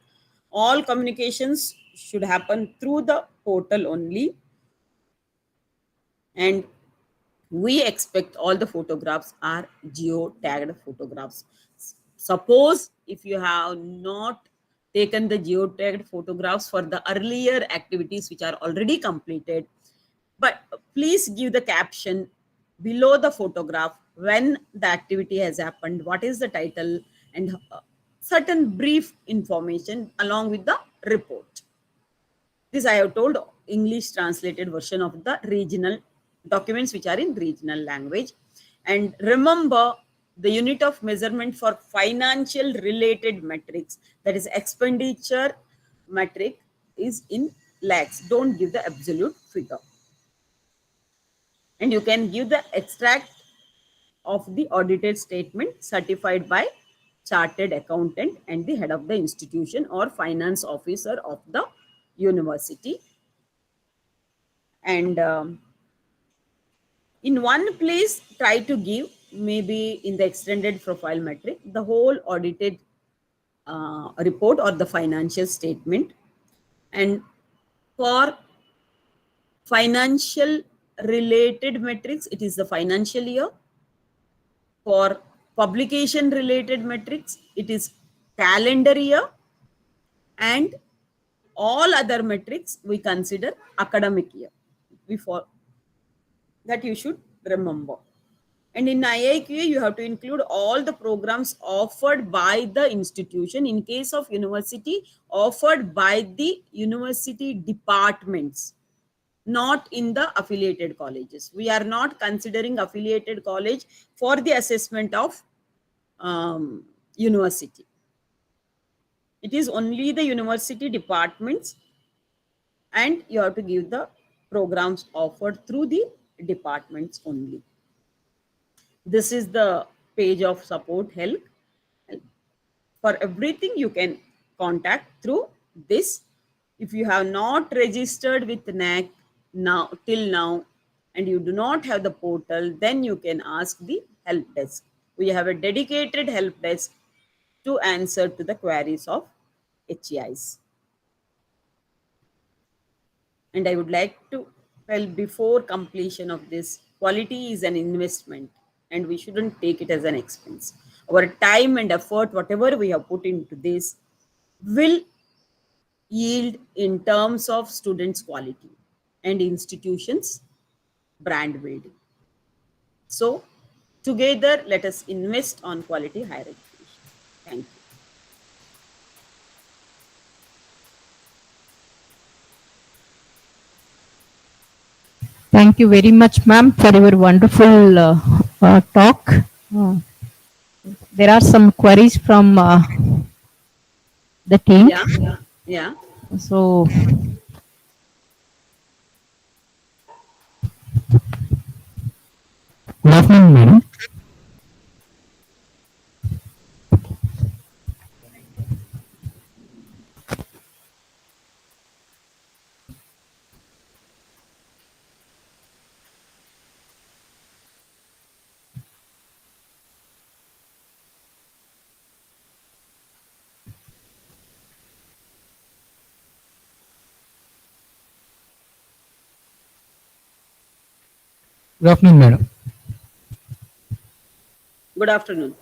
All communications should happen through the portal only. And we expect all the photographs are geo-tagged photographs. Suppose if you have not taken the geo-tagged photographs for the earlier activities which are already completed, but please give the caption below the photograph when the activity has happened, what is the title, and certain brief information along with the report. This I have told English translated version of the regional documents which are in regional language. And remember, the unit of measurement for financial related metrics, that is expenditure metric, is in lakhs. Don't give the absolute figure. And you can give the extract of the audited statement certified by chartered accountant and the head of the institution or finance officer of the university. And in one place, try to give, maybe in the extended profile metric, the whole audited report or the financial statement. And for financial related metrics, it is the financial year. For publication related metrics, it is calendar year. And all other metrics we consider academic year. Before that, you should remember. And in IIQA, you have to include all the programs offered by the institution. In case of university, offered by the university departments, not in the affiliated colleges. We are not considering affiliated college for the assessment of university. It is only the university departments, and you have to give the programs offered through the departments only. This is the page of support help. For everything, you can contact through this. If you have not registered with NAC till now, and you do not have the portal, then you can ask the help desk. We have a dedicated help desk to answer to the queries of HEIs. And I would like to tell, before completion of this, quality is an investment and we shouldn't take it as an expense. Our time and effort, whatever we have put into this, will yield in terms of students' quality and institutions' brand building. So together, let us invest on quality higher education. Thank you. Thank you very much, ma'am, for your wonderful talk. Uh, there are some queries from the team. Yeah, yeah. So, Good afternoon, madam. Good afternoon, madam. Good afternoon.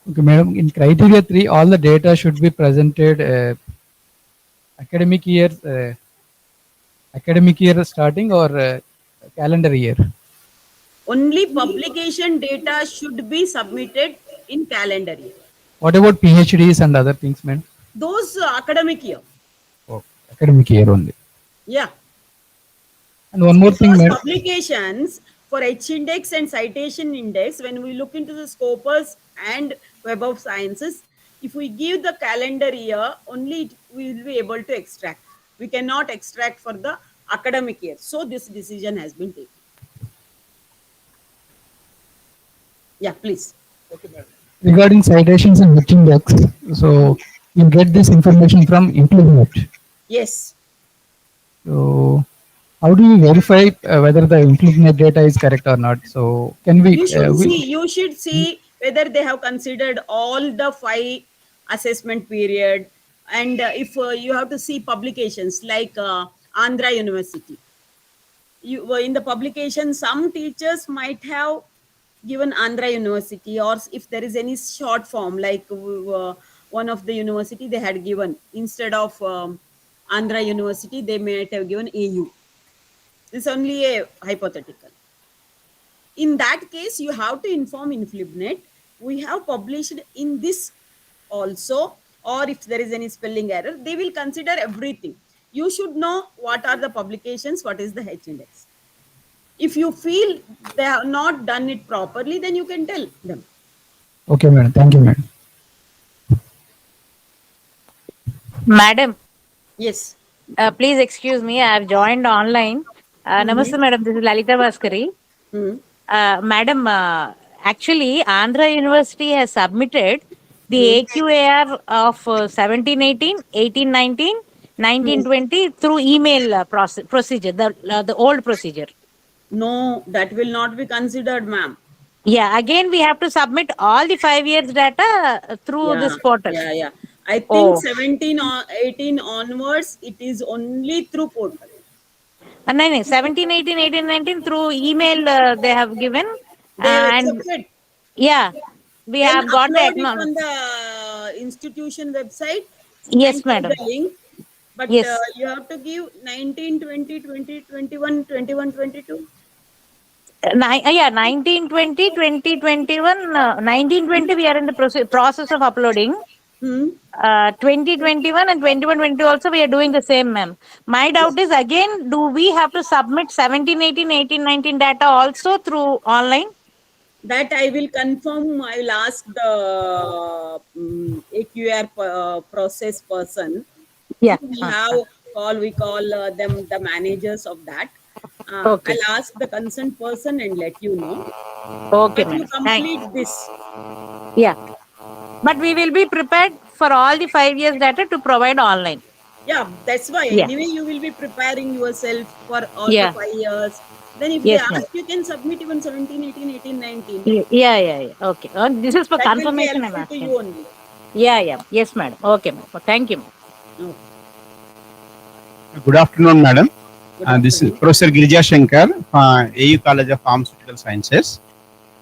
Okay, madam. In criteria 3, all the data should be presented academic year, starting or calendar year. Only publication data should be submitted in calendar year. What about PhDs and other things, madam? Those academic year. Oh, academic year only. Yeah. And one more thing, Because madam. publications for H index and citation index, when we look into the Scopus and Web of Sciences, if we give the calendar year, only we will be able to extract. We cannot extract for the academic year. So this decision has been taken. Yeah, please. Regarding citations and H index, so you get this information from IQAC. Yes. So how do you verify whether the IQAC data is correct or not? So can we? You should see whether they have considered all the 5 assessment period, and if you have to see publications like Andhra University. In the publication, some teachers might have given Andhra University, or if there is any short form like one of the university they had given instead of Andhra University, they might have given AU. This is only a hypothetical. In that case, you have to inform InflibNet. We have published in this also, or if there is any spelling error, they will consider everything. You should know what are the publications, what is the H index. If you feel they have not done it properly, then you can tell them. Okay, madam. Thank you, madam. Madam, Yes. please excuse me. I have joined online. Namaste, madam. This is Lalita Bhaskari. Madam, actually, Andhra University has submitted the AQAR of 1718, 1819, 1920 through email procedure, the old procedure. No, that will not be considered, ma'am. Yeah, again, we have to submit all the 5 years data through this portal. Yeah. I think Oh. 17 or 18 onwards, it is only through portal. No, 17, 18, 18, 19 through email they have given. They have And accepted. yeah, we Then have got the upload it acknowledgement. on the institution website. Yes, and madam. the link. But Yes. you have to give 19, 20, 20, 21, 21, 22. 1920, 2021, 1920, we are in the process of uploading. 2021 and 21-22 also we are doing the same, ma'am. My doubt is again, do we have to submit 17, 18, 18, 19 data also through online? That I will confirm. I will ask the AQR process person. Yeah. We call them the managers of that. Okay. I'll ask the concerned person and let you know. Okay, But you madam. complete this. Yeah. But we will be prepared for all the 5 years data to provide online. Yeah, that's why. Yeah. Anyway, you will be preparing yourself for all Yeah. the 5 years. Then if Yes, they ma'am. ask, you can submit even 17, 18, 18, 19. Yeah. Okay. This is for That will be confirmation I'm helpful to asking. you only. Yeah. Yes, madam. Okay, madam. Thank you, madam. Okay. Good afternoon, madam. Good This is afternoon. Professor Girija Shankar, AU College of Pharmaceutical Sciences.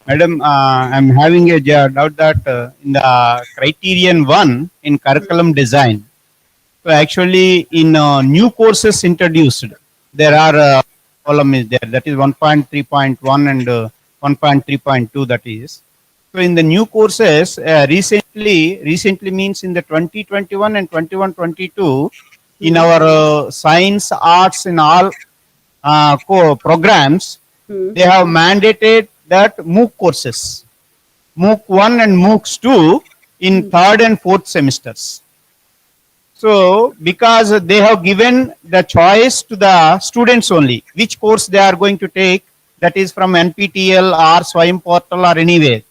Madam, I'm having a doubt that in the criterion 1 in curriculum design, so actually in new courses introduced, there are column is there, that is 1.3.1 and 1.3.2, that is. So in the new courses, recently means in the 2021 and 21-22, in our science, arts, and all programs, Hmm. they have mandated that MOOC courses, MOOC 1 and MOOCs 2 in third and fourth semesters. So, because they have given the choice to the students only, which course they are going to take, that is from NPTEL or Swayam portal or anywhere.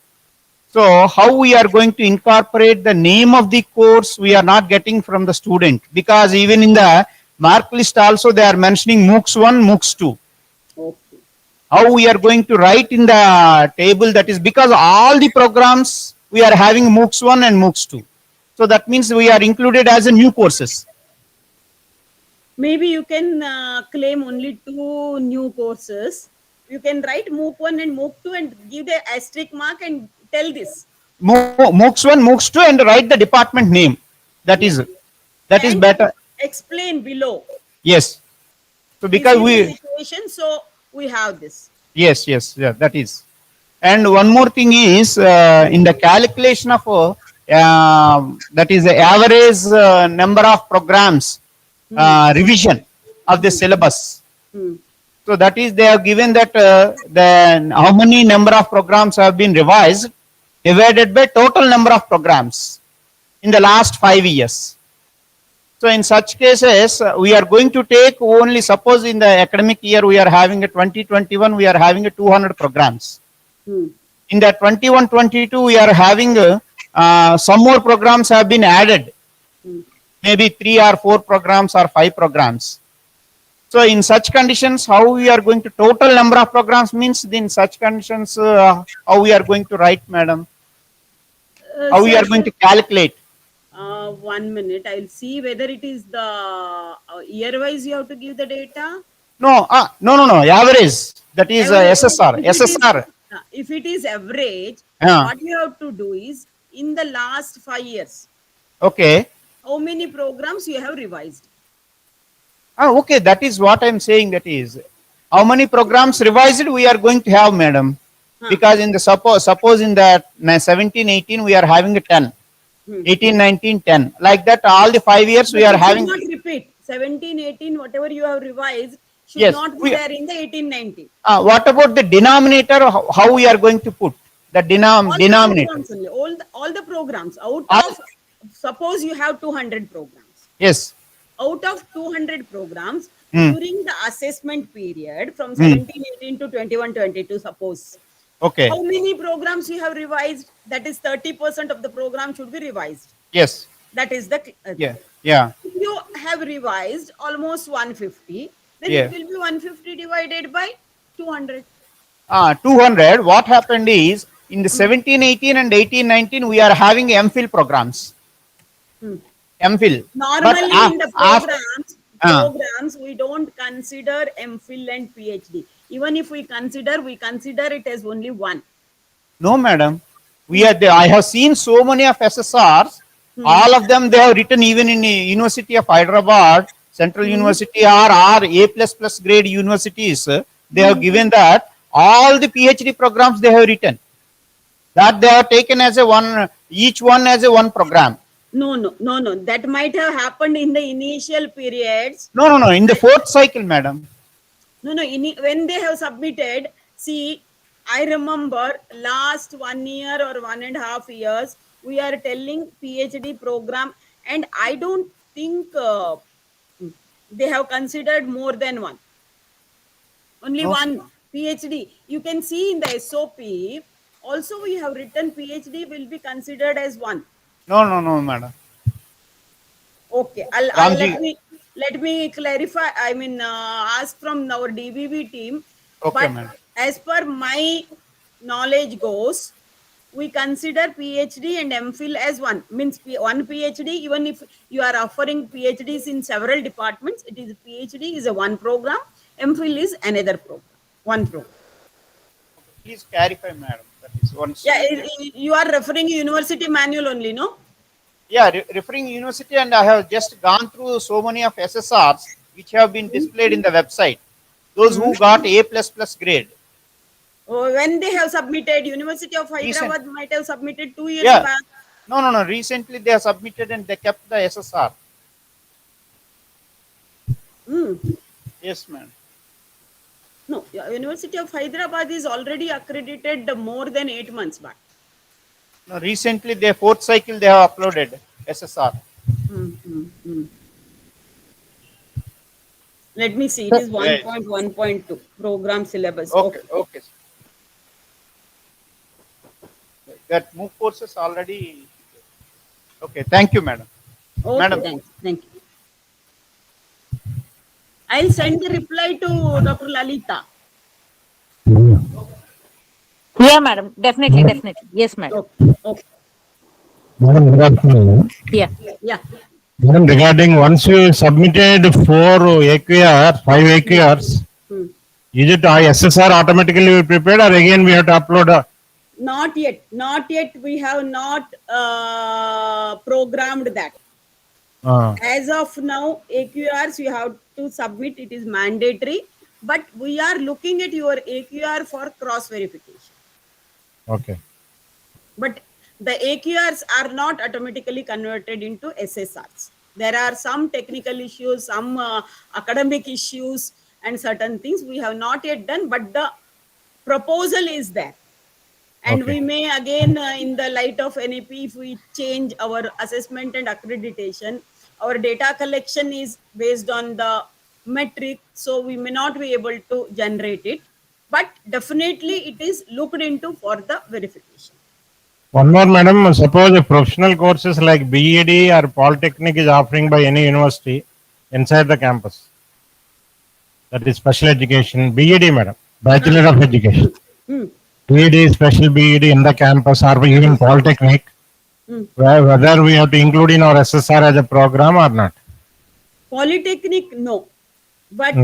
So, how we are going to incorporate the name of the course, we are not getting from the student, because even in the mark list also they are mentioning MOOCs 1, MOOCs 2. Okay. How we are going to write in the table, that is because all the programs we are having MOOCs 1 and MOOCs 2. So that means we are included as a new courses. Maybe you can claim only 2 new courses. You can write MOOC 1 and MOOC 2 and give the asterisk mark and tell this. MOOCs 1, MOOCs 2 and write the department name. That is And better. explain below. Yes. So This because is we, the situation, so we have this. yes, yeah, that is. And one more thing is in the calculation of that is the average number of programs revision of the syllabus. Hmm. So that is they have given that the how many number of programs have been revised divided by total number of programs in the last 5 years. So in such cases, we are going to take only, suppose in the academic year we are having a 2021, we are having a 200 programs. Hmm. In the 21-22, we are having some more programs have been added. Maybe 3 or 4 programs or 5 programs. So in such conditions, how we are going to total number of programs means in such conditions, how we are going to write, madam? How we are going to calculate? 1 minute. I'll see whether it is the year-wise you have to give the data. No, no. Average. That is SSR. SSR. If it is average, Yeah. what you have to do is in the last 5 years, Okay. how many programs you have revised? Okay, that is what I'm saying. That is how many programs revised we are going to have, madam. Because in the suppose in the 17-18 we are having a 10, 18-19 10, like that all the 5 years we But are it should having. not repeat 17-18, whatever you have revised should Yes, not be there in the 18-19. What about the denominator? How we are going to put the denominator? Programs only, all the programs out All- of, suppose you have 200 programs. Yes. Out of 200 programs, Hmm. during the assessment period from 17-18 to 21-22, suppose. Okay. How many programs you have revised? That is 30% of the program should be revised. Yes. That is the. Yeah. If you have revised almost 150, then Yeah. it will be 150 divided by 200. 200. What happened is in the 17-18 and 18-19 we are having MPhil programs. MPhil. Normally But in the after, programs, we don't consider MPhil and PhD. Even if we consider it as only one. no, madam. We are there. I have seen so many of SSRs. All of them they have written even in the University of Hyderabad, Central University or A++ grade universities. They have given that all the PhD programs they have written. That they have taken as a one, each one as a one program. No. That might have happened in the initial periods. No. In the fourth cycle, madam. No. When they have submitted, see, I remember last 1 year or 1.5 years, we are telling PhD program, and I don't think they have considered more than one. Only one PhD. You can see in the SOP, also we have written PhD will be considered as one. No, madam. Okay, let me clarify. I mean, ask from our DBB team. Okay, but madam. as per my knowledge goes, we consider PhD and MPhil as one. Means one PhD. Even if you are offering PhDs in several departments, it is PhD is a one program. MPhil is another program. One program. Please clarify, madam. That is one. Yeah, you are referring university manual only, no? Yeah, referring university, and I have just gone through so many of SSRs which have been displayed in the website. Those who got A++ grade. When they have submitted, University of Hyderabad might have submitted 2 years Yeah. back. No. Recently they have submitted and they kept the SSR. Yes, ma'am. No, University of Hyderabad is already accredited more than 8 months back. No, recently, their fourth cycle they have uploaded SSR. Let me see. It is Yes. 1.1.2 program syllabus. Okay, okay. That move courses already. Okay, thank you, madam. Okay, Madam. thanks. Thank you. I'll send the reply to Dr. Lalita. Yeah, madam. Definitely, definitely. Yes, madam. Okay. Okay. Madam, good afternoon. Yeah. Yeah. Madam, regarding once you submitted 5 AQRs, is it SSR automatically prepared or again we have to upload? Not yet. Not yet. We have not programmed that. As of now, AQRs you have to submit. It is mandatory. But we are looking at your AQR for cross verification. Okay. But the AQRs are not automatically converted into SSRs. There are some technical issues, some academic issues, and certain things we have not yet done, but the proposal is there. And we may again, in the light of NEP, if we change our assessment and accreditation, our data collection is based on the metric, so we may not be able to generate it. But definitely it is looked into for the verification. One more, madam. Suppose a professional courses like BEd or Polytechnic is offering by any university inside the campus. That is special education. BEd, madam. Bachelor of Education. BEd, special BEd in the campus or even Polytechnic. Whether we have to include in our SSR as a program or not. Polytechnic, no. But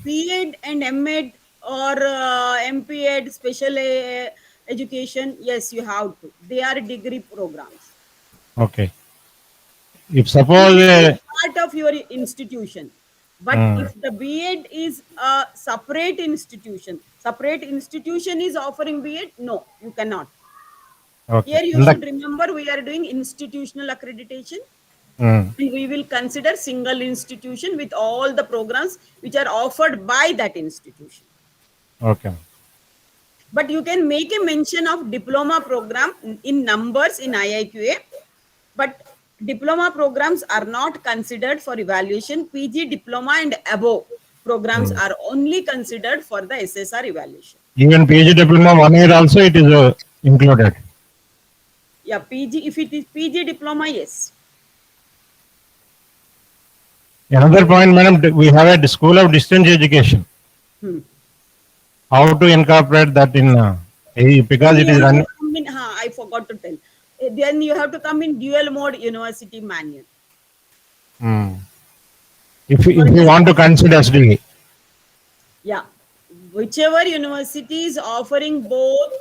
B.Ed and M.Ed or M.P.Ed, special education, yes, you have to. They are degree programs. Okay. If suppose part of your institution, but if the B.Ed is a separate institution is offering B.Ed, no, you cannot. Here you should remember we are doing institutional accreditation. We will consider single institution with all the programs which are offered by that institution. Okay. But you can make a mention of diploma program in numbers in IIQA, but diploma programs are not considered for evaluation. PG diploma and above programs are only considered for the SSR evaluation. Even PG diploma 1 year also it is included. Yeah, PG, if it is PG diploma, yes. Another point, madam, we have a school of distance education. How to incorporate that in because it is run. I forgot to tell. Then you have to come in dual mode university manual. If you want to consider SDE. Yeah, whichever university is offering both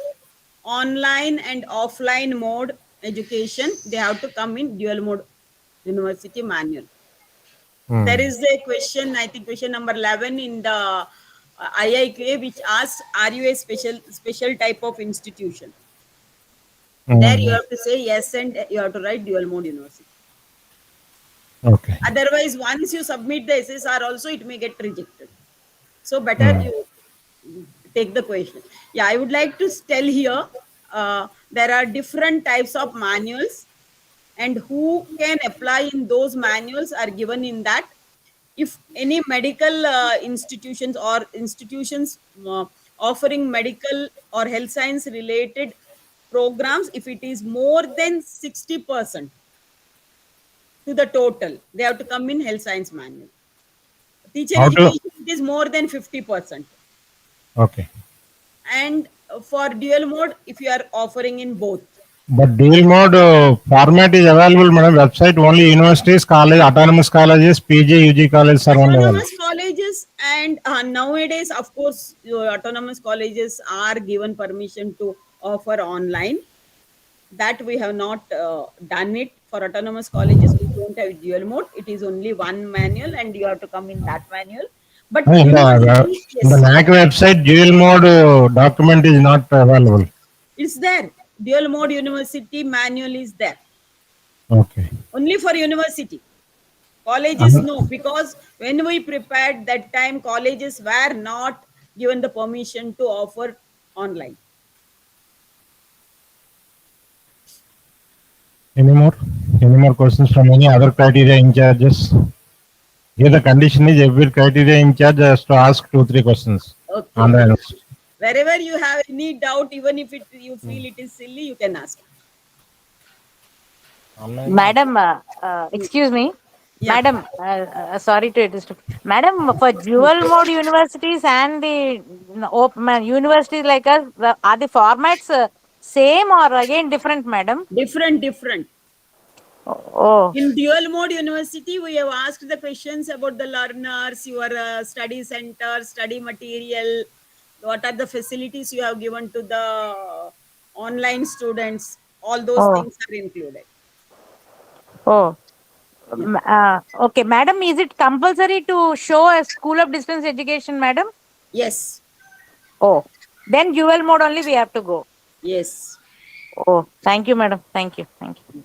online and offline mode education, they have to come in dual mode university manual. There is a question, I think question number 11 in the IIQA, which asks, are you a special type of institution? There you have to say yes and you have to write dual mode university. Okay. Otherwise, once you submit the SSR also, it may get rejected. So better you take the question. Yeah, I would like to tell here, there are different types of manuals and who can apply in those manuals are given in that. If any medical institutions or institutions offering medical or health science related programs, if it is more than 60% to the total, they have to come in health science manual. Teacher education, it is more than 50%. Okay. And for dual mode, if you are offering in both. But dual mode format is available, madam. Website only universities, college, autonomous colleges, PG, UG colleges are only available. Autonomous colleges and nowadays, of course, autonomous colleges are given permission to offer online. That we have not done it for autonomous colleges. We don't have dual mode. It is only one manual and you have to come in that manual. But in the NAC website, dual mode document is not available. It's there. Dual mode university manual is there. Okay. Only for university. Colleges, no, because when we prepared that time, colleges were not given the permission to offer online. Any more? Any more questions from any other criteria in charges? Here the condition is every criteria in charge has to ask 2-3 questions. Okay. On the Wherever you have any doubt, even if you feel it is silly, you can ask. Madam, excuse me. Yeah. Madam, sorry to interrupt. Madam, for dual mode universities and the universities like us, are the formats same or again different, madam? Different. Oh, In dual mode university, we have asked the questions about the learners, your study center, study material, what are the facilities you have given to the online students. All those oh, things are included. oh. Yeah. Okay, madam, is it compulsory to show a school of distance education, madam? Yes. Oh, then dual mode only we have to go. Yes. Oh, thank you, madam. Thank you. Thank you.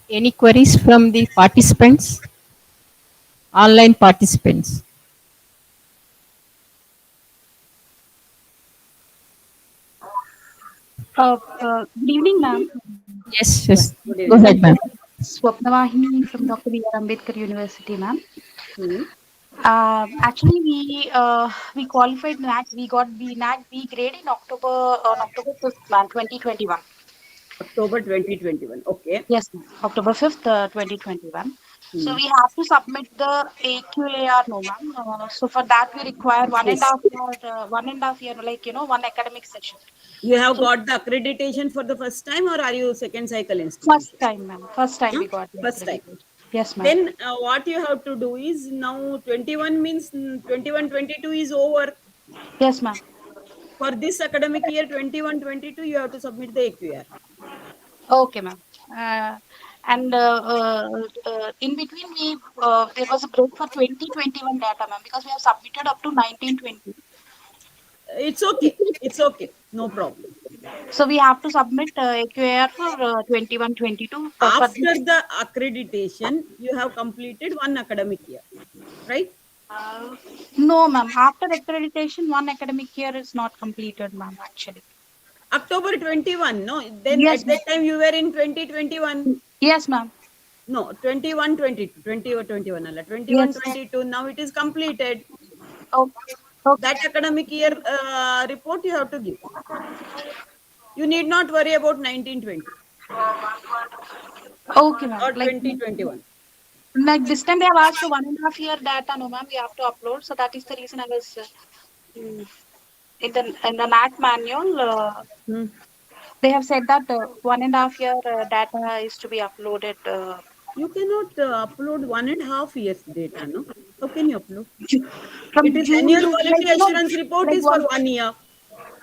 Any queries from the participants? Online participants. Good evening, ma'am. Yes. Good Go evening. ahead, ma'am. Swapna Vahini from Dr. B.R. Ambedkar University, ma'am. Hmm. Actually, we qualified NAC. We got the NAC B grade in October 5th, ma'am, 2021. October 2021. Okay. Yes, ma'am. October 5th, 2021. So Hmm. we have to submit the AQAR, no, ma'am. So for that, we require Yes. 1.5 year, like, one academic session. You have So got the accreditation for the first time, or are you second cycle first institution? time, ma'am. First time Huh? we got the First time. accreditation. Yes, ma'am. Then what you have to do is now 21 means 21-22 is over. Yes, ma'am. For this academic year 21-22, you have to submit the AQR. Okay, ma'am. And in between, there was a break for 2021 data, ma'am, because we have submitted up to 1920. It's okay. It's okay. No problem. So we have to submit AQAR for 21-22 for After this. the accreditation, you have completed one academic year, right? No, ma'am. After accreditation, one academic year is not completed, ma'am, actually. October 21, no? Then Yes, at ma'am. that time you were in 2021. Yes, ma'am. No, 21-22. 20 or 21. Allah. Yes. 21-22. Now it is completed. Oh, okay. That academic year report you have to give. You need not worry about 1920 Okay, ma'am. or 2021. Like this time they have asked for 1.5 year data, no, ma'am. We have to upload. So that is the reason I was in the NAT manual. Hmm. They have said that 1.5 year data is to be uploaded. You cannot upload 1.5 years data, no? How can you upload? From It is June annual to quality assurance report like is for one. 1 year.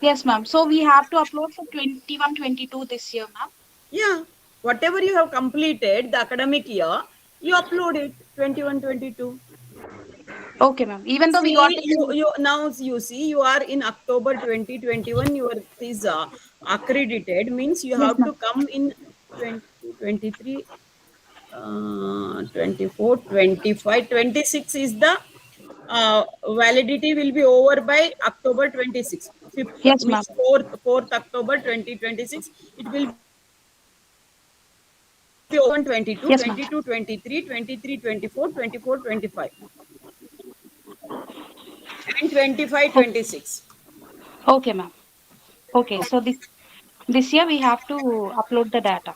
Yes, ma'am. So we have to upload for 21-22 this year, ma'am. Yeah. Whatever you have completed the academic year, you upload it 21-22. Okay, ma'am. Even though we got See, you now you see you are in October 2021. Your is accredited means you yes, have ma'am. to come in 2023, 24, 25, 26 is the validity will be over by October 26. 5th Yes, ma'am. means 4th October 2026. It will be over 22, Yes, ma'am. 22, 23, 23, 24, 24, 25, and 25, 26. Okay, ma'am. Okay, so this year we have to upload the data.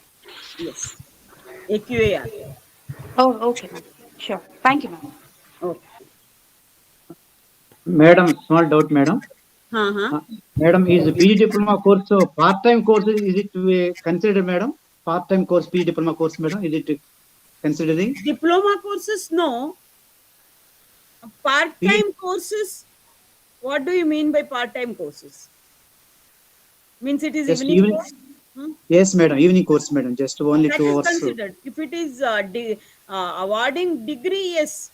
Yes. AQAR. Oh, okay, ma'am. Sure. Thank you, ma'am. Okay. Madam, small doubt, madam. Uh-huh. Madam, is PG diploma course part-time course? Is it considered, madam? Part-time course, PG diploma course, madam? Is it considering? Diploma courses, no. Part-time courses. What do you mean by part-time courses? Means it is Just evening evening. course? Yes, madam. Evening course, madam. Just only That 2 is hours. considered. If it is awarding degree, yes.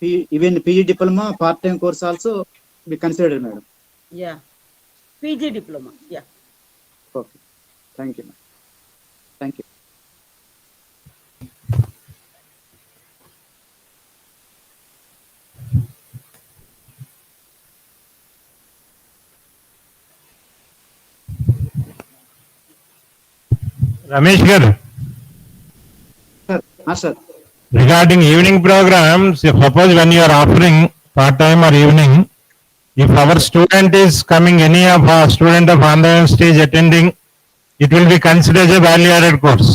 even PG diploma part-time course also be considered, madam. Yeah. PG diploma. Yeah. Okay. Thank you, madam. Thank you. Ramesh garu, Sir, sir. regarding evening programs, if suppose when you are offering part-time or evening, if our student is coming, any of our student of Andhra University is attending, it will be considered as a value-added course.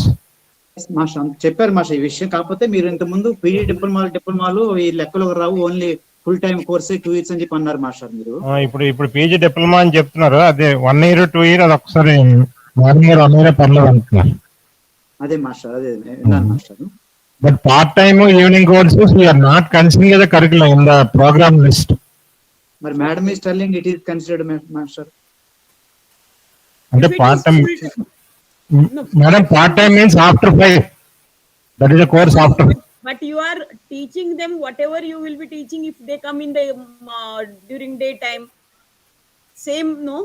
Master చెప్పారు master ఈ విషయం. కాకపోతే మీరు ఇంత ముందు PG డిప్లొమాలు ఈ లెక్కలు రావు, only full time కోర్సే 2 years అని చెప్పి అన్నారు మాస్టర్ మీరు. ఇప్పుడు పీజీ డిప్లొమా అని చెప్తున్నారు, అదే 1 year 2 year అది ఒకసారి 1 year 1 year పర్లేదు అంటున్నారు. అదే మాస్టర్, అదే విన్నాను master. But part-time evening courses we are not considering as a curriculum in the program list. మరి madam is telling it is considered master. అంటే part-time, madam, part-time means after 5. That is a course after. But you are teaching them whatever you will be teaching if they come in the during daytime. Same, no?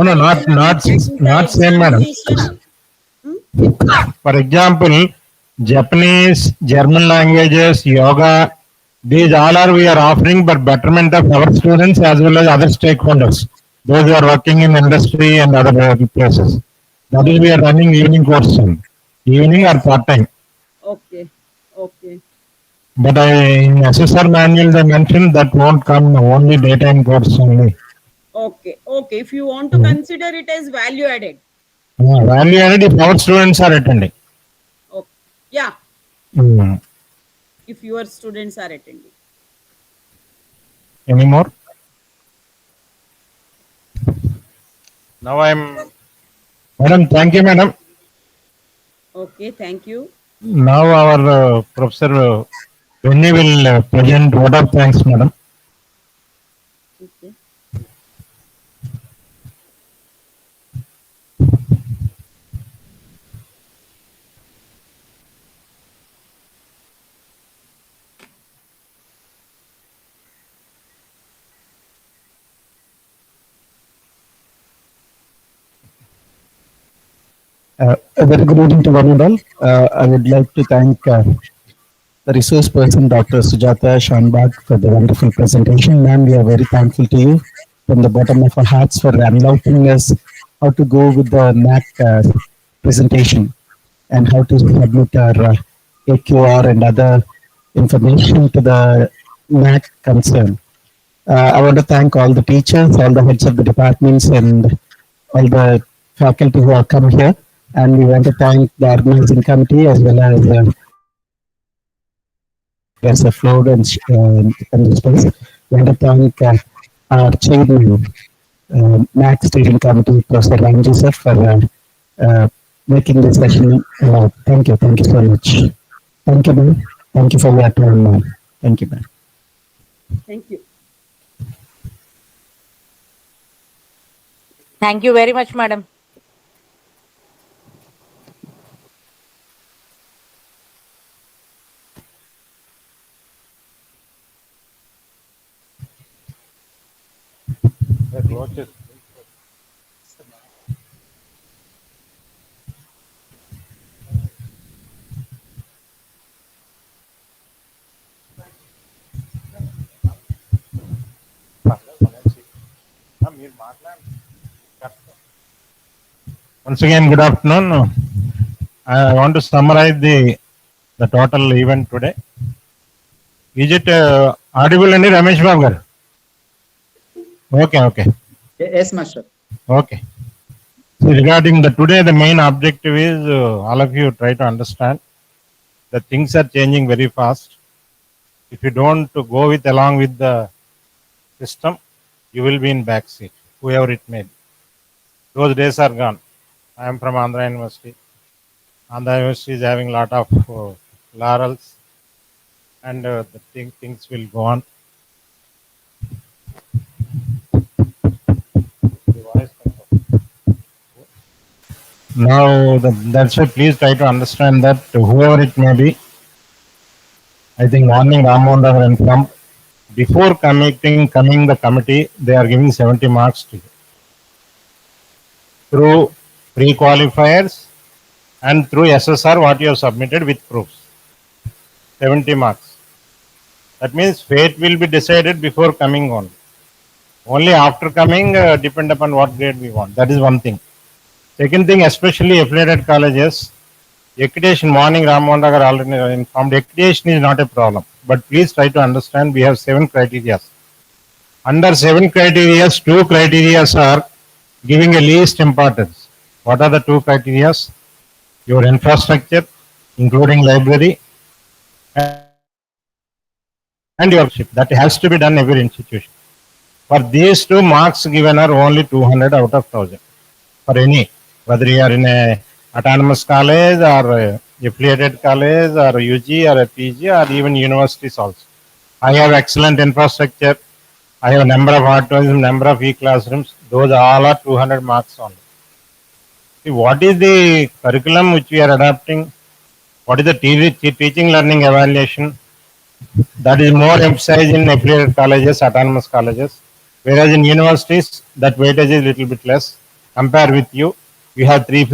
No, not same, madam. For example, Japanese, German languages, yoga, these all are we are offering for betterment of our students as well as other stakeholders, those who are working in industry and other places. That is we are running evening course, evening or part-time. Okay. But in SSR manual they mentioned that won't come, only daytime course only. Okay. If you want to consider it as value added. Value added if our students are attending. Okay. Yeah. If your students are attending. Any more? Now I am. Madam, thank you, madam. Okay, thank you. Now our Professor Venny will present vote of thanks, madam. Okay. A very good evening to one and all. I would like to thank the resource person, Dr. Sujata Shanbag, for the wonderful presentation. Ma'am, we are very thankful to you from the bottom of our hearts for enlightening us how to go with the NAC presentation and how to submit our AQR and other information to the NAC concern. I want to thank all the teachers, all the heads of the departments, and all the faculty who have come here. And we want to thank the organizing committee as well as the floor and the space. We want to thank our chairman, NAC steering committee, Professor Ramji sir, for making this session. Thank you so much. Thank you, ma'am. Thank you for your time, ma'am. Thank you, ma'am. Thank you. Thank you very much, madam. Once again, good afternoon. I want to summarize the total event today. Is it audible, Andy Ramesh Babu? Okay. Yes, master. Okay. So regarding today, the main objective is all of you try to understand that things are changing very fast. If you don't go along with the system, you will be in back seat, whoever it may be. Those days are gone. I am from Andhra University. Andhra University is having a lot of laurels, and things will go on. Now, that's why please try to understand that whoever it may be, I think morning Rammohan Nagar informed, before coming the committee, they are giving 70 marks to you. Through pre-qualifiers and through SSR what you have submitted with proofs. 70 marks. That means fate will be decided before coming on. Only after coming, depend upon what grade we want. That is one thing. Second thing, especially affiliated colleges, accreditation, morning Rammohan Nagar already informed, accreditation is not a problem. But please try to understand, we have 7 criteria. Under 7 criteria, 2 criteria are giving a least importance. What are the 2 criteria? Your infrastructure, including library, and your ship. That has to be done every institution. For these 2, marks given are only 200 out of 1000. For any, whether you are in a autonomous college or a affiliated college or a UG or a PG or even universities also. I have excellent infrastructure. I have a number of auditoriums, number of e-classrooms. Those all are 200 marks only. See, what is the curriculum which we are adopting? What is the teaching learning evaluation? That is more emphasized in affiliated colleges, autonomous colleges. Whereas in universities, that weightage is little bit less. Compare with you, we have 350